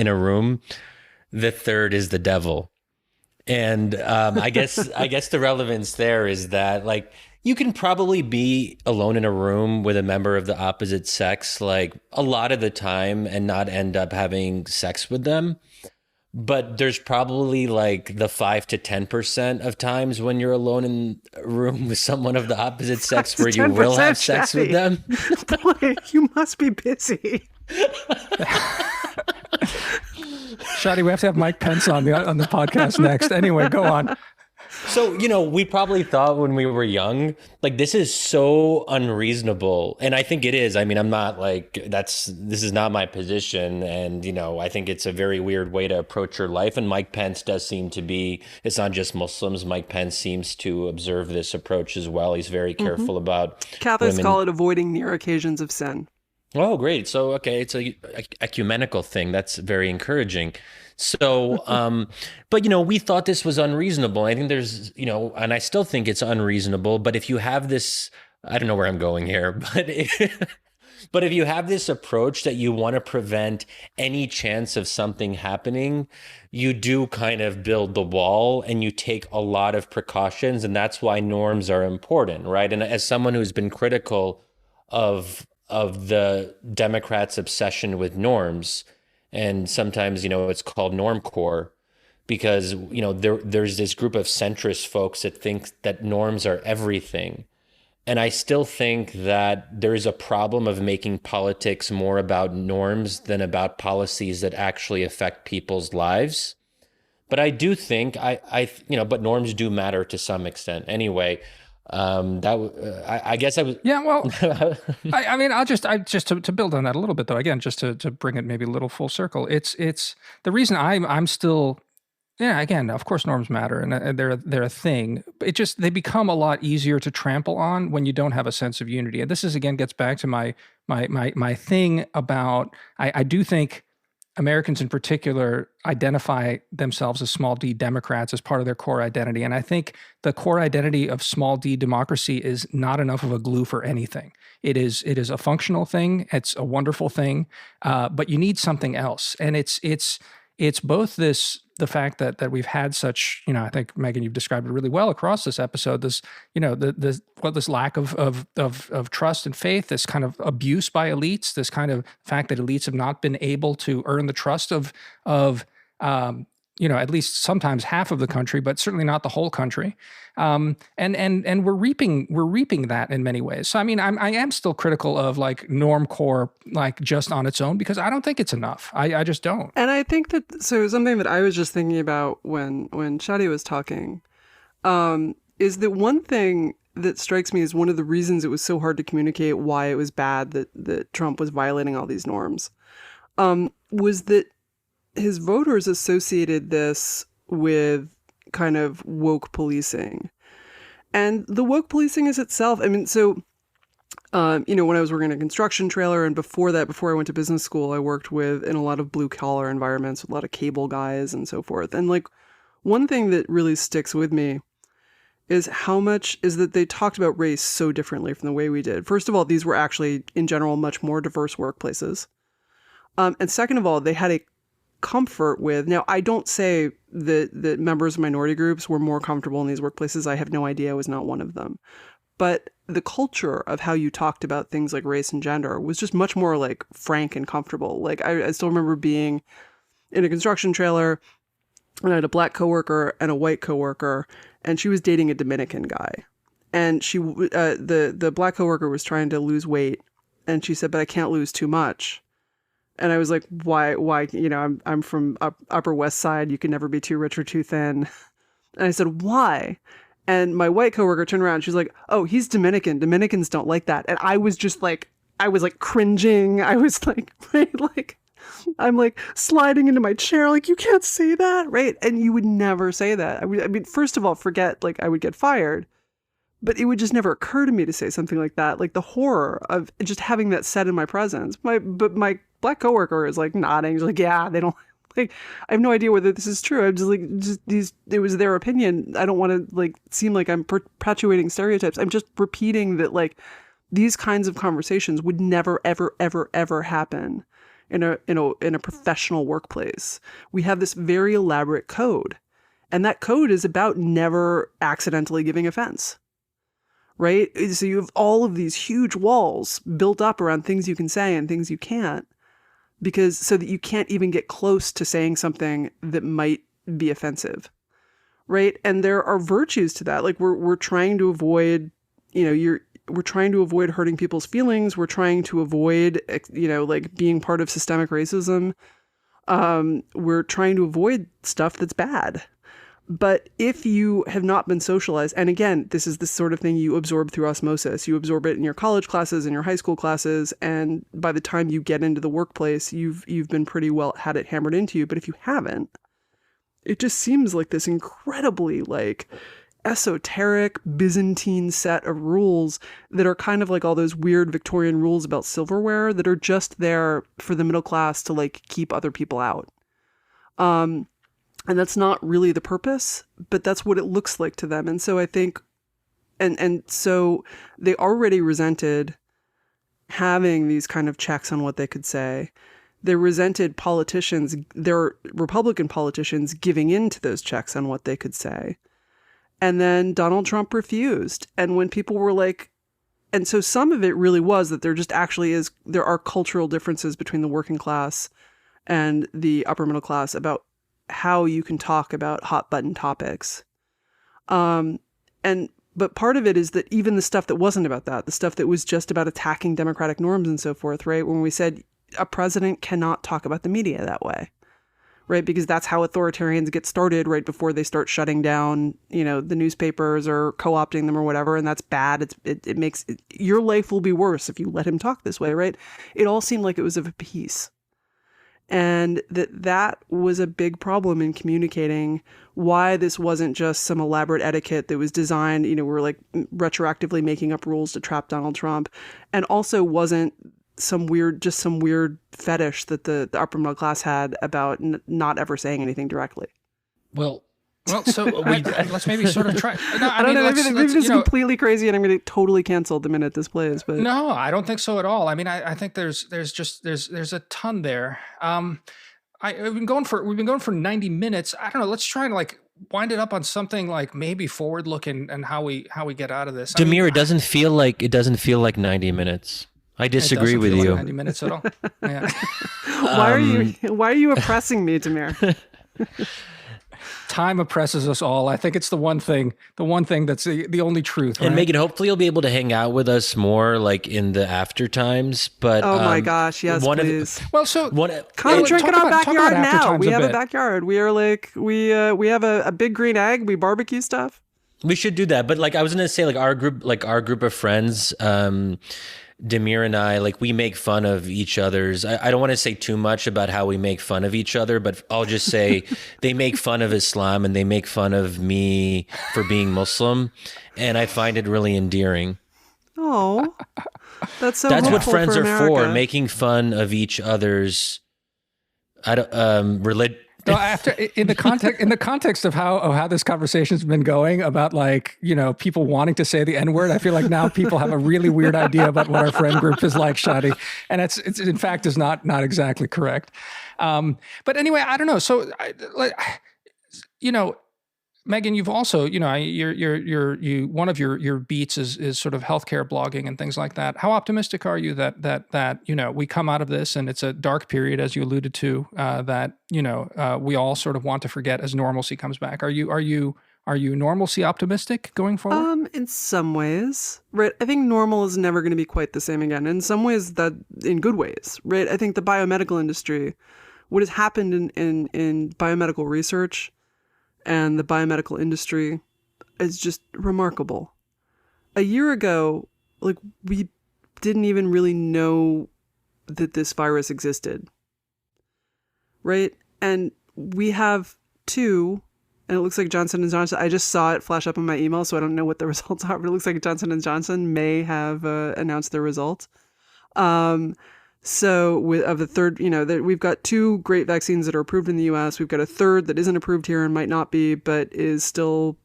a room, the third is the devil. And I guess the relevance there is that, like, you can probably be alone in a room with a member of the opposite sex, like, a lot of the time and not end up having sex with them. But there's probably like the 5 to 10% of times when you're alone in a room with someone of the opposite sex where you will have sex with them. Boy, you must be busy. Shadi, we have to have Mike Pence on the podcast next. Anyway, go on. So, we probably thought when we were young, like, this is so unreasonable. And I think it is. I mean, I'm not like, this is not my position. And, I think it's a very weird way to approach your life. And Mike Pence does seem to be, it's not just Muslims. Mike Pence seems to observe this approach as well. He's very careful about Catholics women. call it avoiding near occasions of sin. Oh, great. So, okay, it's a ecumenical thing. That's very encouraging. So, but, we thought this was unreasonable. I think there's, and I still think it's unreasonable, but if you have this, I don't know where I'm going here, but if you have this approach that you want to prevent any chance of something happening, you do kind of build the wall and you take a lot of precautions. And that's why norms are important, right? And as someone who's been critical of the Democrats' obsession with norms, and sometimes, it's called normcore, because, there's this group of centrist folks that think that norms are everything. And I still think that there is a problem of making politics more about norms than about policies that actually affect people's lives. But I do think but norms do matter to some extent. Anyway, I guess I was. Yeah, well, I mean, I'll just to build on that a little bit, though. Again, just to bring it maybe a little full circle. It's the reason I'm still Yeah, again, of course, norms matter, and they're a thing. They become a lot easier to trample on when you don't have a sense of unity. And this is again gets back to my thing about I do think Americans in particular identify themselves as small d Democrats as part of their core identity, and I think the core identity of small d democracy is not enough of a glue for anything. It is a functional thing. It's a wonderful thing, but you need something else, and it's both the fact that we've had such, I think, Megan, you've described it really well across this episode, this, this lack of trust and faith, this kind of abuse by elites, this kind of fact that elites have not been able to earn the trust of at least sometimes half of the country, but certainly not the whole country. And we're reaping that in many ways. So, I mean, I am still critical of like normcore, like just on its own, because I don't think it's enough. I just don't. And I think that, so something that I was just thinking about when Shadi was talking, is that one thing that strikes me as one of the reasons it was so hard to communicate why it was bad that Trump was violating all these norms, was that his voters associated this with kind of woke policing. And the woke policing is itself, I mean, so, when I was working in a construction trailer, and before that, before I went to business school, I worked in a lot of blue collar environments with a lot of cable guys and so forth. And like, one thing that really sticks with me is that they talked about race so differently from the way we did. First of all, these were actually, in general, much more diverse workplaces. And second of all, they had a comfort with, now I don't say that members of minority groups were more comfortable in these workplaces. I have no idea. I was not one of them. But the culture of how you talked about things like race and gender was just much more like frank and comfortable. Like I still remember being in a construction trailer, and I had a black coworker and a white coworker, and she was dating a Dominican guy. And the black coworker was trying to lose weight, and she said, "But I can't lose too much." And I was like, why, I'm from Upper West Side. You can never be too rich or too thin. And I said, why? And my white coworker turned around. She's like, oh, he's Dominican. Dominicans don't like that. And I was just like, cringing. I was like, right, like, I'm like sliding into my chair. Like, you can't say that, right? And you would never say that. I mean, first of all, forget, like, I would get fired. But it would just never occur to me to say something like that. Like the horror of just having that said in my presence. But my black coworker is like nodding. She's like, yeah, they don't like, I have no idea whether this is true. I'm just like, it was their opinion. I don't want to like seem like I'm perpetuating stereotypes. I'm just repeating that like these kinds of conversations would never, ever, ever, ever happen in a professional workplace. We have this very elaborate code, and that code is about never accidentally giving offense. Right? So you have all of these huge walls built up around things you can say and things you can't, so that you can't even get close to saying something that might be offensive. Right? And there are virtues to that. Like we're trying to avoid, we're trying to avoid hurting people's feelings. We're trying to avoid, like being part of systemic racism. We're trying to avoid stuff that's bad. But if you have not been socialized, and again, this is the sort of thing you absorb through osmosis. You absorb it in your college classes, in your high school classes, and by the time you get into the workplace, you've been pretty well had it hammered into you. But if you haven't, it just seems like this incredibly like esoteric Byzantine set of rules that are kind of like all those weird Victorian rules about silverware that are just there for the middle class to like keep other people out. And that's not really the purpose, but that's what it looks like to them. And so I think, and so they already resented having these kind of checks on what they could say. They resented politicians, their Republican politicians, giving in to those checks on what they could say. And then Donald Trump refused. And when people were like, and so some of it really was that there are cultural differences between the working class and the upper middle class about how you can talk about hot button topics. But part of it is that even the stuff that wasn't about that, the stuff that was just about attacking democratic norms and so forth, right? When we said a president cannot talk about the media that way, right? Because that's how authoritarians get started right before they start shutting down, the newspapers or co-opting them or whatever. And that's bad. It makes your life will be worse if you let him talk this way, right? It all seemed like it was of a piece. And that was a big problem in communicating why this wasn't just some elaborate etiquette that was designed, we're like retroactively making up rules to trap Donald Trump, and also wasn't some weird fetish that the upper middle class had about not ever saying anything directly. Well, so let's maybe sort of try. No, I don't know. Maybe this is completely crazy, and I'm going to get totally canceled the minute this plays. But no, I don't think so at all. I mean, I think there's a ton there. We've been going for 90 minutes. I don't know. Let's try and like wind it up on something like maybe forward looking and how we get out of this. Damir, it doesn't feel like 90 minutes. I disagree with you. 90 minutes at all. Yeah. Why are you oppressing me, Damir? Time oppresses us all. I think it's the one thing that's the only truth. Right? And Megan, hopefully you'll be able to hang out with us more like in the after times. But oh my gosh, yes, please. Come drink in our backyard now. We have a backyard. We are like we have a big green egg. We barbecue stuff. We should do that. But like I was gonna say, like our group of friends, Damir and I, like we make fun of each other's. I don't want to say too much about how we make fun of each other, but I'll just say they make fun of Islam and they make fun of me for being Muslim, and I find it really endearing. Oh, that's what hopeful friends for are America. for, making fun of each other's religion. No, in the context of how this conversation's been going about like, people wanting to say the N-word, I feel like now people have a really weird idea about what our friend group is like, Shadi. And it's in fact is not exactly correct. But anyway, I don't know. So Megan, you've also, one of your beats is sort of healthcare blogging and things like that. How optimistic are you that we come out of this and it's a dark period, as you alluded to, that we all sort of want to forget as normalcy comes back? Are you normalcy optimistic going forward? In some ways, right? I think normal is never going to be quite the same again. In some ways, that in good ways, right? I think the biomedical industry, what has happened in biomedical research and the biomedical industry is just remarkable. A year ago, like we didn't even really know that this virus existed, right? And we have two, and it looks like Johnson & Johnson. I just saw it flash up in my email, so I don't know what the results are, but it looks like Johnson & Johnson may have announced their results. So of the third, we've got two great vaccines that are approved in the US. We've got a third that isn't approved here and might not be, but is still,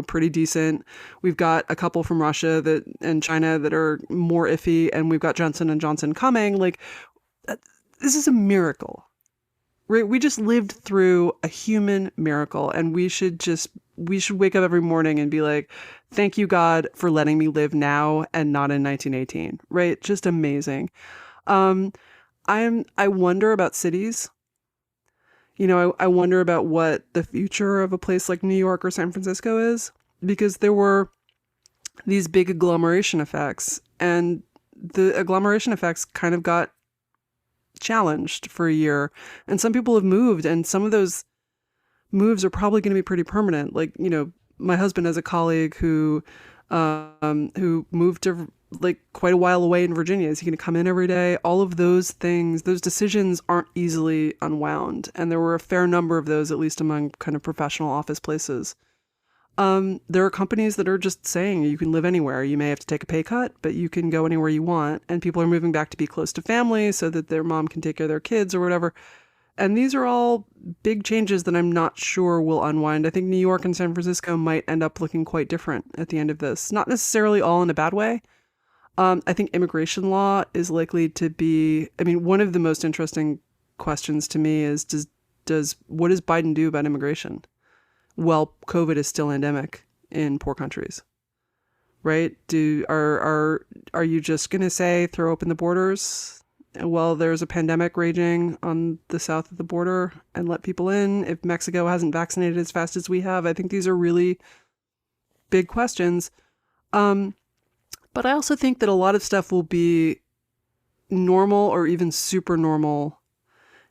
pretty decent. We've got a couple from Russia and China that are more iffy, and we've got Johnson & Johnson coming. Like, this is a miracle, right? We just lived through a human miracle, and we should wake up every morning and be like, thank you, God, for letting me live now and not in 1918, right? Just amazing. I wonder about cities. I wonder about what the future of a place like New York or San Francisco is, because there were these big agglomeration effects, and the agglomeration effects kind of got challenged for a year, and some people have moved, and some of those moves are probably going to be pretty permanent. Like, my husband has a colleague who moved to like quite a while away in Virginia. Is he going to come in every day? All of those things, those decisions aren't easily unwound. And there were a fair number of those, at least among kind of professional office places. There are companies that are just saying you can live anywhere. You may have to take a pay cut, but you can go anywhere you want. And people are moving back to be close to family so that their mom can take care of their kids or whatever. And these are all big changes that I'm not sure will unwind. I think New York and San Francisco might end up looking quite different at the end of this. Not necessarily all in a bad way. I think immigration law is likely to be, one of the most interesting questions to me is what does Biden do about immigration? Well, COVID is still endemic in poor countries, right? Are you just going to say throw open the borders? Well, there's a pandemic raging on the south of the border and let people in if Mexico hasn't vaccinated as fast as we have. I think these are really big questions. But I also think that a lot of stuff will be normal or even super normal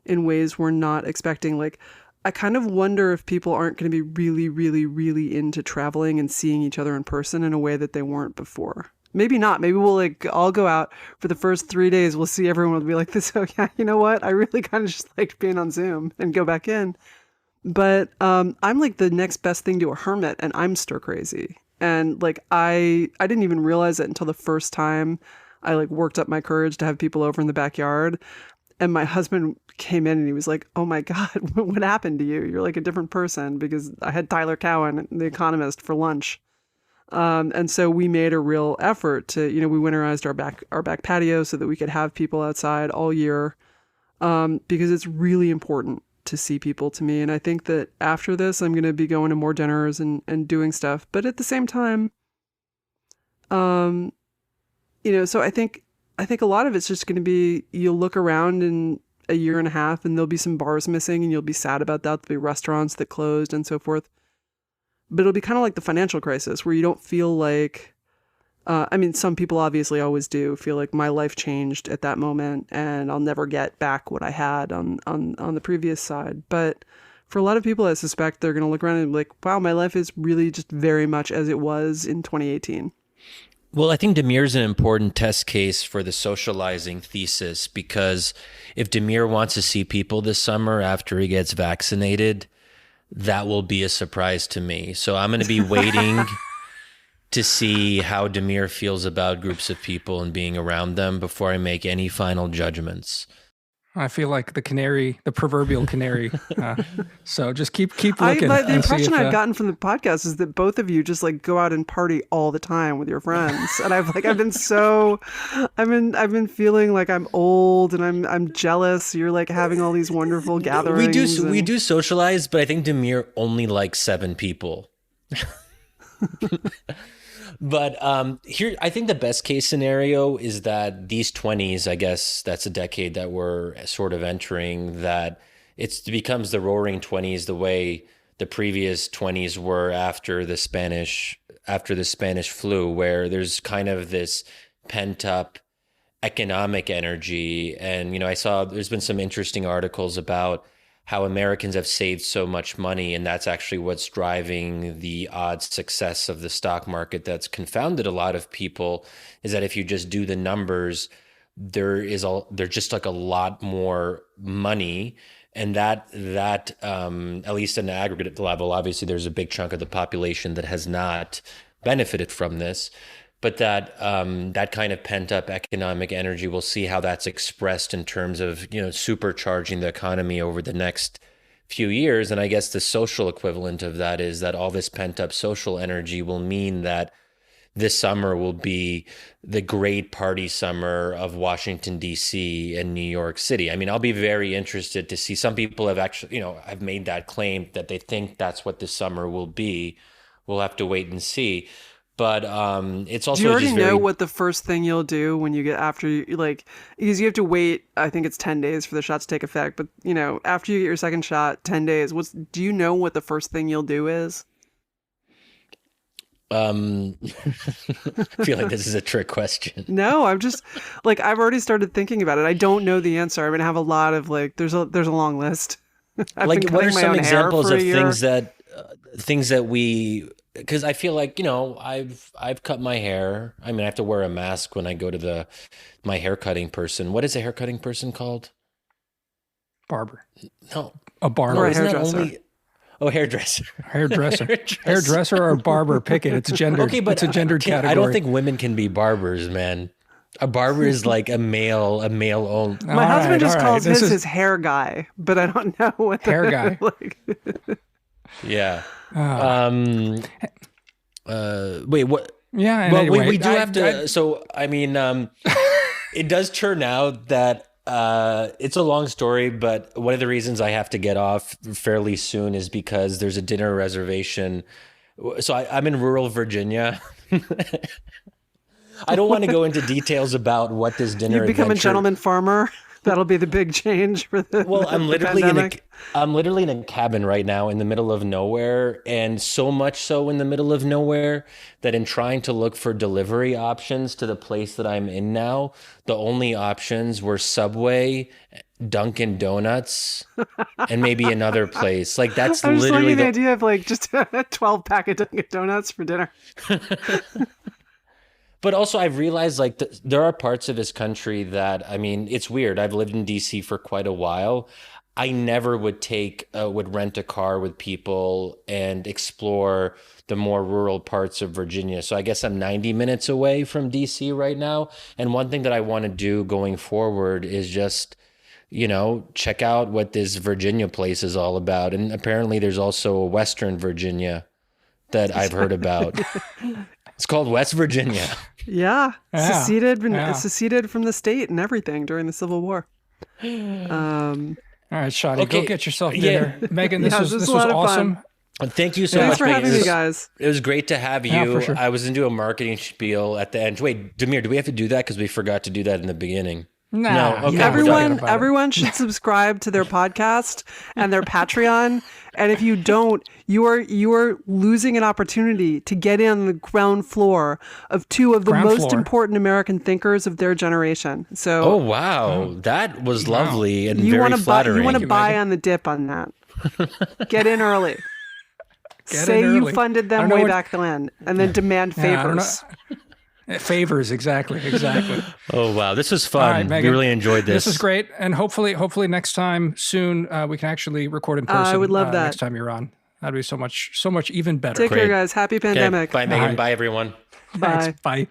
in ways we're not expecting. Like, I kind of wonder if people aren't going to be really, really, really into traveling and seeing each other in person in a way that they weren't before. Maybe not. Maybe we'll like all go out for the first 3 days. We'll see everyone will be like this. Oh yeah, you know what? I really kind of just liked being on Zoom and go back in. But I'm like the next best thing to a hermit, and I'm stir crazy. And like I didn't even realize it until the first time I like worked up my courage to have people over in the backyard. And my husband came in and he was like, "Oh my God, what happened to you? You're like a different person," because I had Tyler Cowen, The Economist, for lunch. And so we made a real effort to, we winterized our back patio so that we could have people outside all year, because it's really important to see people to me. And I think that after this, I'm going to be going to more dinners and doing stuff. But at the same time, so I think a lot of it's just going to be, you'll look around in a year and a half and there'll be some bars missing and you'll be sad about that. There'll be restaurants that closed and so forth. But it'll be kind of like the financial crisis where you don't feel like, some people obviously always do feel like my life changed at that moment and I'll never get back what I had on the previous side. But for a lot of people, I suspect they're going to look around and be like, wow, my life is really just very much as it was in 2018. Well, I think Damir's an important test case for the socializing thesis, because if Damir wants to see people this summer after he gets vaccinated, that will be a surprise to me. So I'm going to be waiting to see how Damir feels about groups of people and being around them before I make any final judgments. I feel like the proverbial canary. So just keep looking. The impression I've gotten from the podcast is that both of you just like go out and party all the time with your friends, and I've been feeling like I'm old and I'm jealous. You're like having all these wonderful gatherings. We do socialize, but I think Damir only likes 7 people. But here, I think the best case scenario is that these 20s, I guess that's a decade that we're sort of entering, that it becomes the roaring 20s the way the previous 20s were after the Spanish flu, where there's kind of this pent up economic energy. And, I saw there's been some interesting articles about how Americans have saved so much money, and that's actually what's driving the odd success of the stock market that's confounded a lot of people, is that if you just do the numbers, there's just like a lot more money, and that at least in an aggregate level, obviously there's a big chunk of the population that has not benefited from this. But that kind of pent up economic energy, we'll see how that's expressed in terms of, supercharging the economy over the next few years. And I guess the social equivalent of that is that all this pent up social energy will mean that this summer will be the great party summer of Washington, D.C. and New York City. I mean, I'll be very interested to see. Some people have actually, have made that claim that they think that's what this summer will be. We'll have to wait and see. But it's also. Do you already know what the first thing you'll do when you get because you have to wait, I think it's 10 days for the shot to take effect. But, after you get your second shot, 10 days, do you know what the first thing you'll do is? I feel like this is a trick question. No, I'm just I've already started thinking about it. I don't know the answer. I'm going to have a lot of there's a long list. What are some examples of things that we... Because I feel like, I've cut my hair. I mean, I have to wear a mask when I go to my hair cutting person. What is a hair cutting person called? Barber. No. A barber. Or a hairdresser. Hairdresser. Hairdresser or barber, pick it. It's gendered. Okay, but it's a gendered category. I don't think women can be barbers, man. A barber is like a male only. My husband just calls his hair guy, but I don't know what the hair guy. Yeah. Wait, what? Yeah. Well, anyway, we do have to. So, I mean, it does turn out that it's a long story, but one of the reasons I have to get off fairly soon is because there's a dinner reservation. So I'm in rural Virginia. I don't want to go into details about what this dinner. You become a gentleman farmer. That'll be the big change for the. Well, I'm literally in a cabin right now in the middle of nowhere, and so much so in the middle of nowhere that in trying to look for delivery options to the place that I'm in now, the only options were Subway, Dunkin' Donuts, and maybe another place. That's I'm just literally the idea of just a 12-pack of Dunkin' Donuts for dinner. But also, I've realized like there are parts of this country that, I mean, it's weird. I've lived in DC for quite a while. I never would rent a car with people and explore the more rural parts of Virginia. So I guess I'm 90 minutes away from DC right now. And one thing that I want to do going forward is just, check out what this Virginia place is all about. And apparently there's also a Western Virginia that I've heard about. It's called West Virginia. Yeah. Seceded from the state and everything during the Civil War. All right, Shadi, go get yourself dinner. Yeah. Megan, this was awesome. Thank you so Thanks much for having me, guys. It was great to have you. Yeah, for sure. I was into a marketing spiel at the end. Wait, Damir, do we have to do that? Because we forgot to do that in the beginning. No. Okay. Everyone should subscribe to their podcast and their Patreon. And if you don't, you are losing an opportunity to get in the ground floor of two of the most important American thinkers of their generation. So, oh wow, that was lovely and very flattering. You want to buy on the dip on that. Get in early. Say you funded them way back then, and then demand favors. Favors, exactly. Oh wow, this was fun. Right, Megan, we really enjoyed this. This is great, and hopefully next time soon we can actually record in person. I would love that next time you're on. That'd be so much even better. Take care, guys. Happy pandemic. Bye, Megan. Bye, everyone. Thanks. Bye.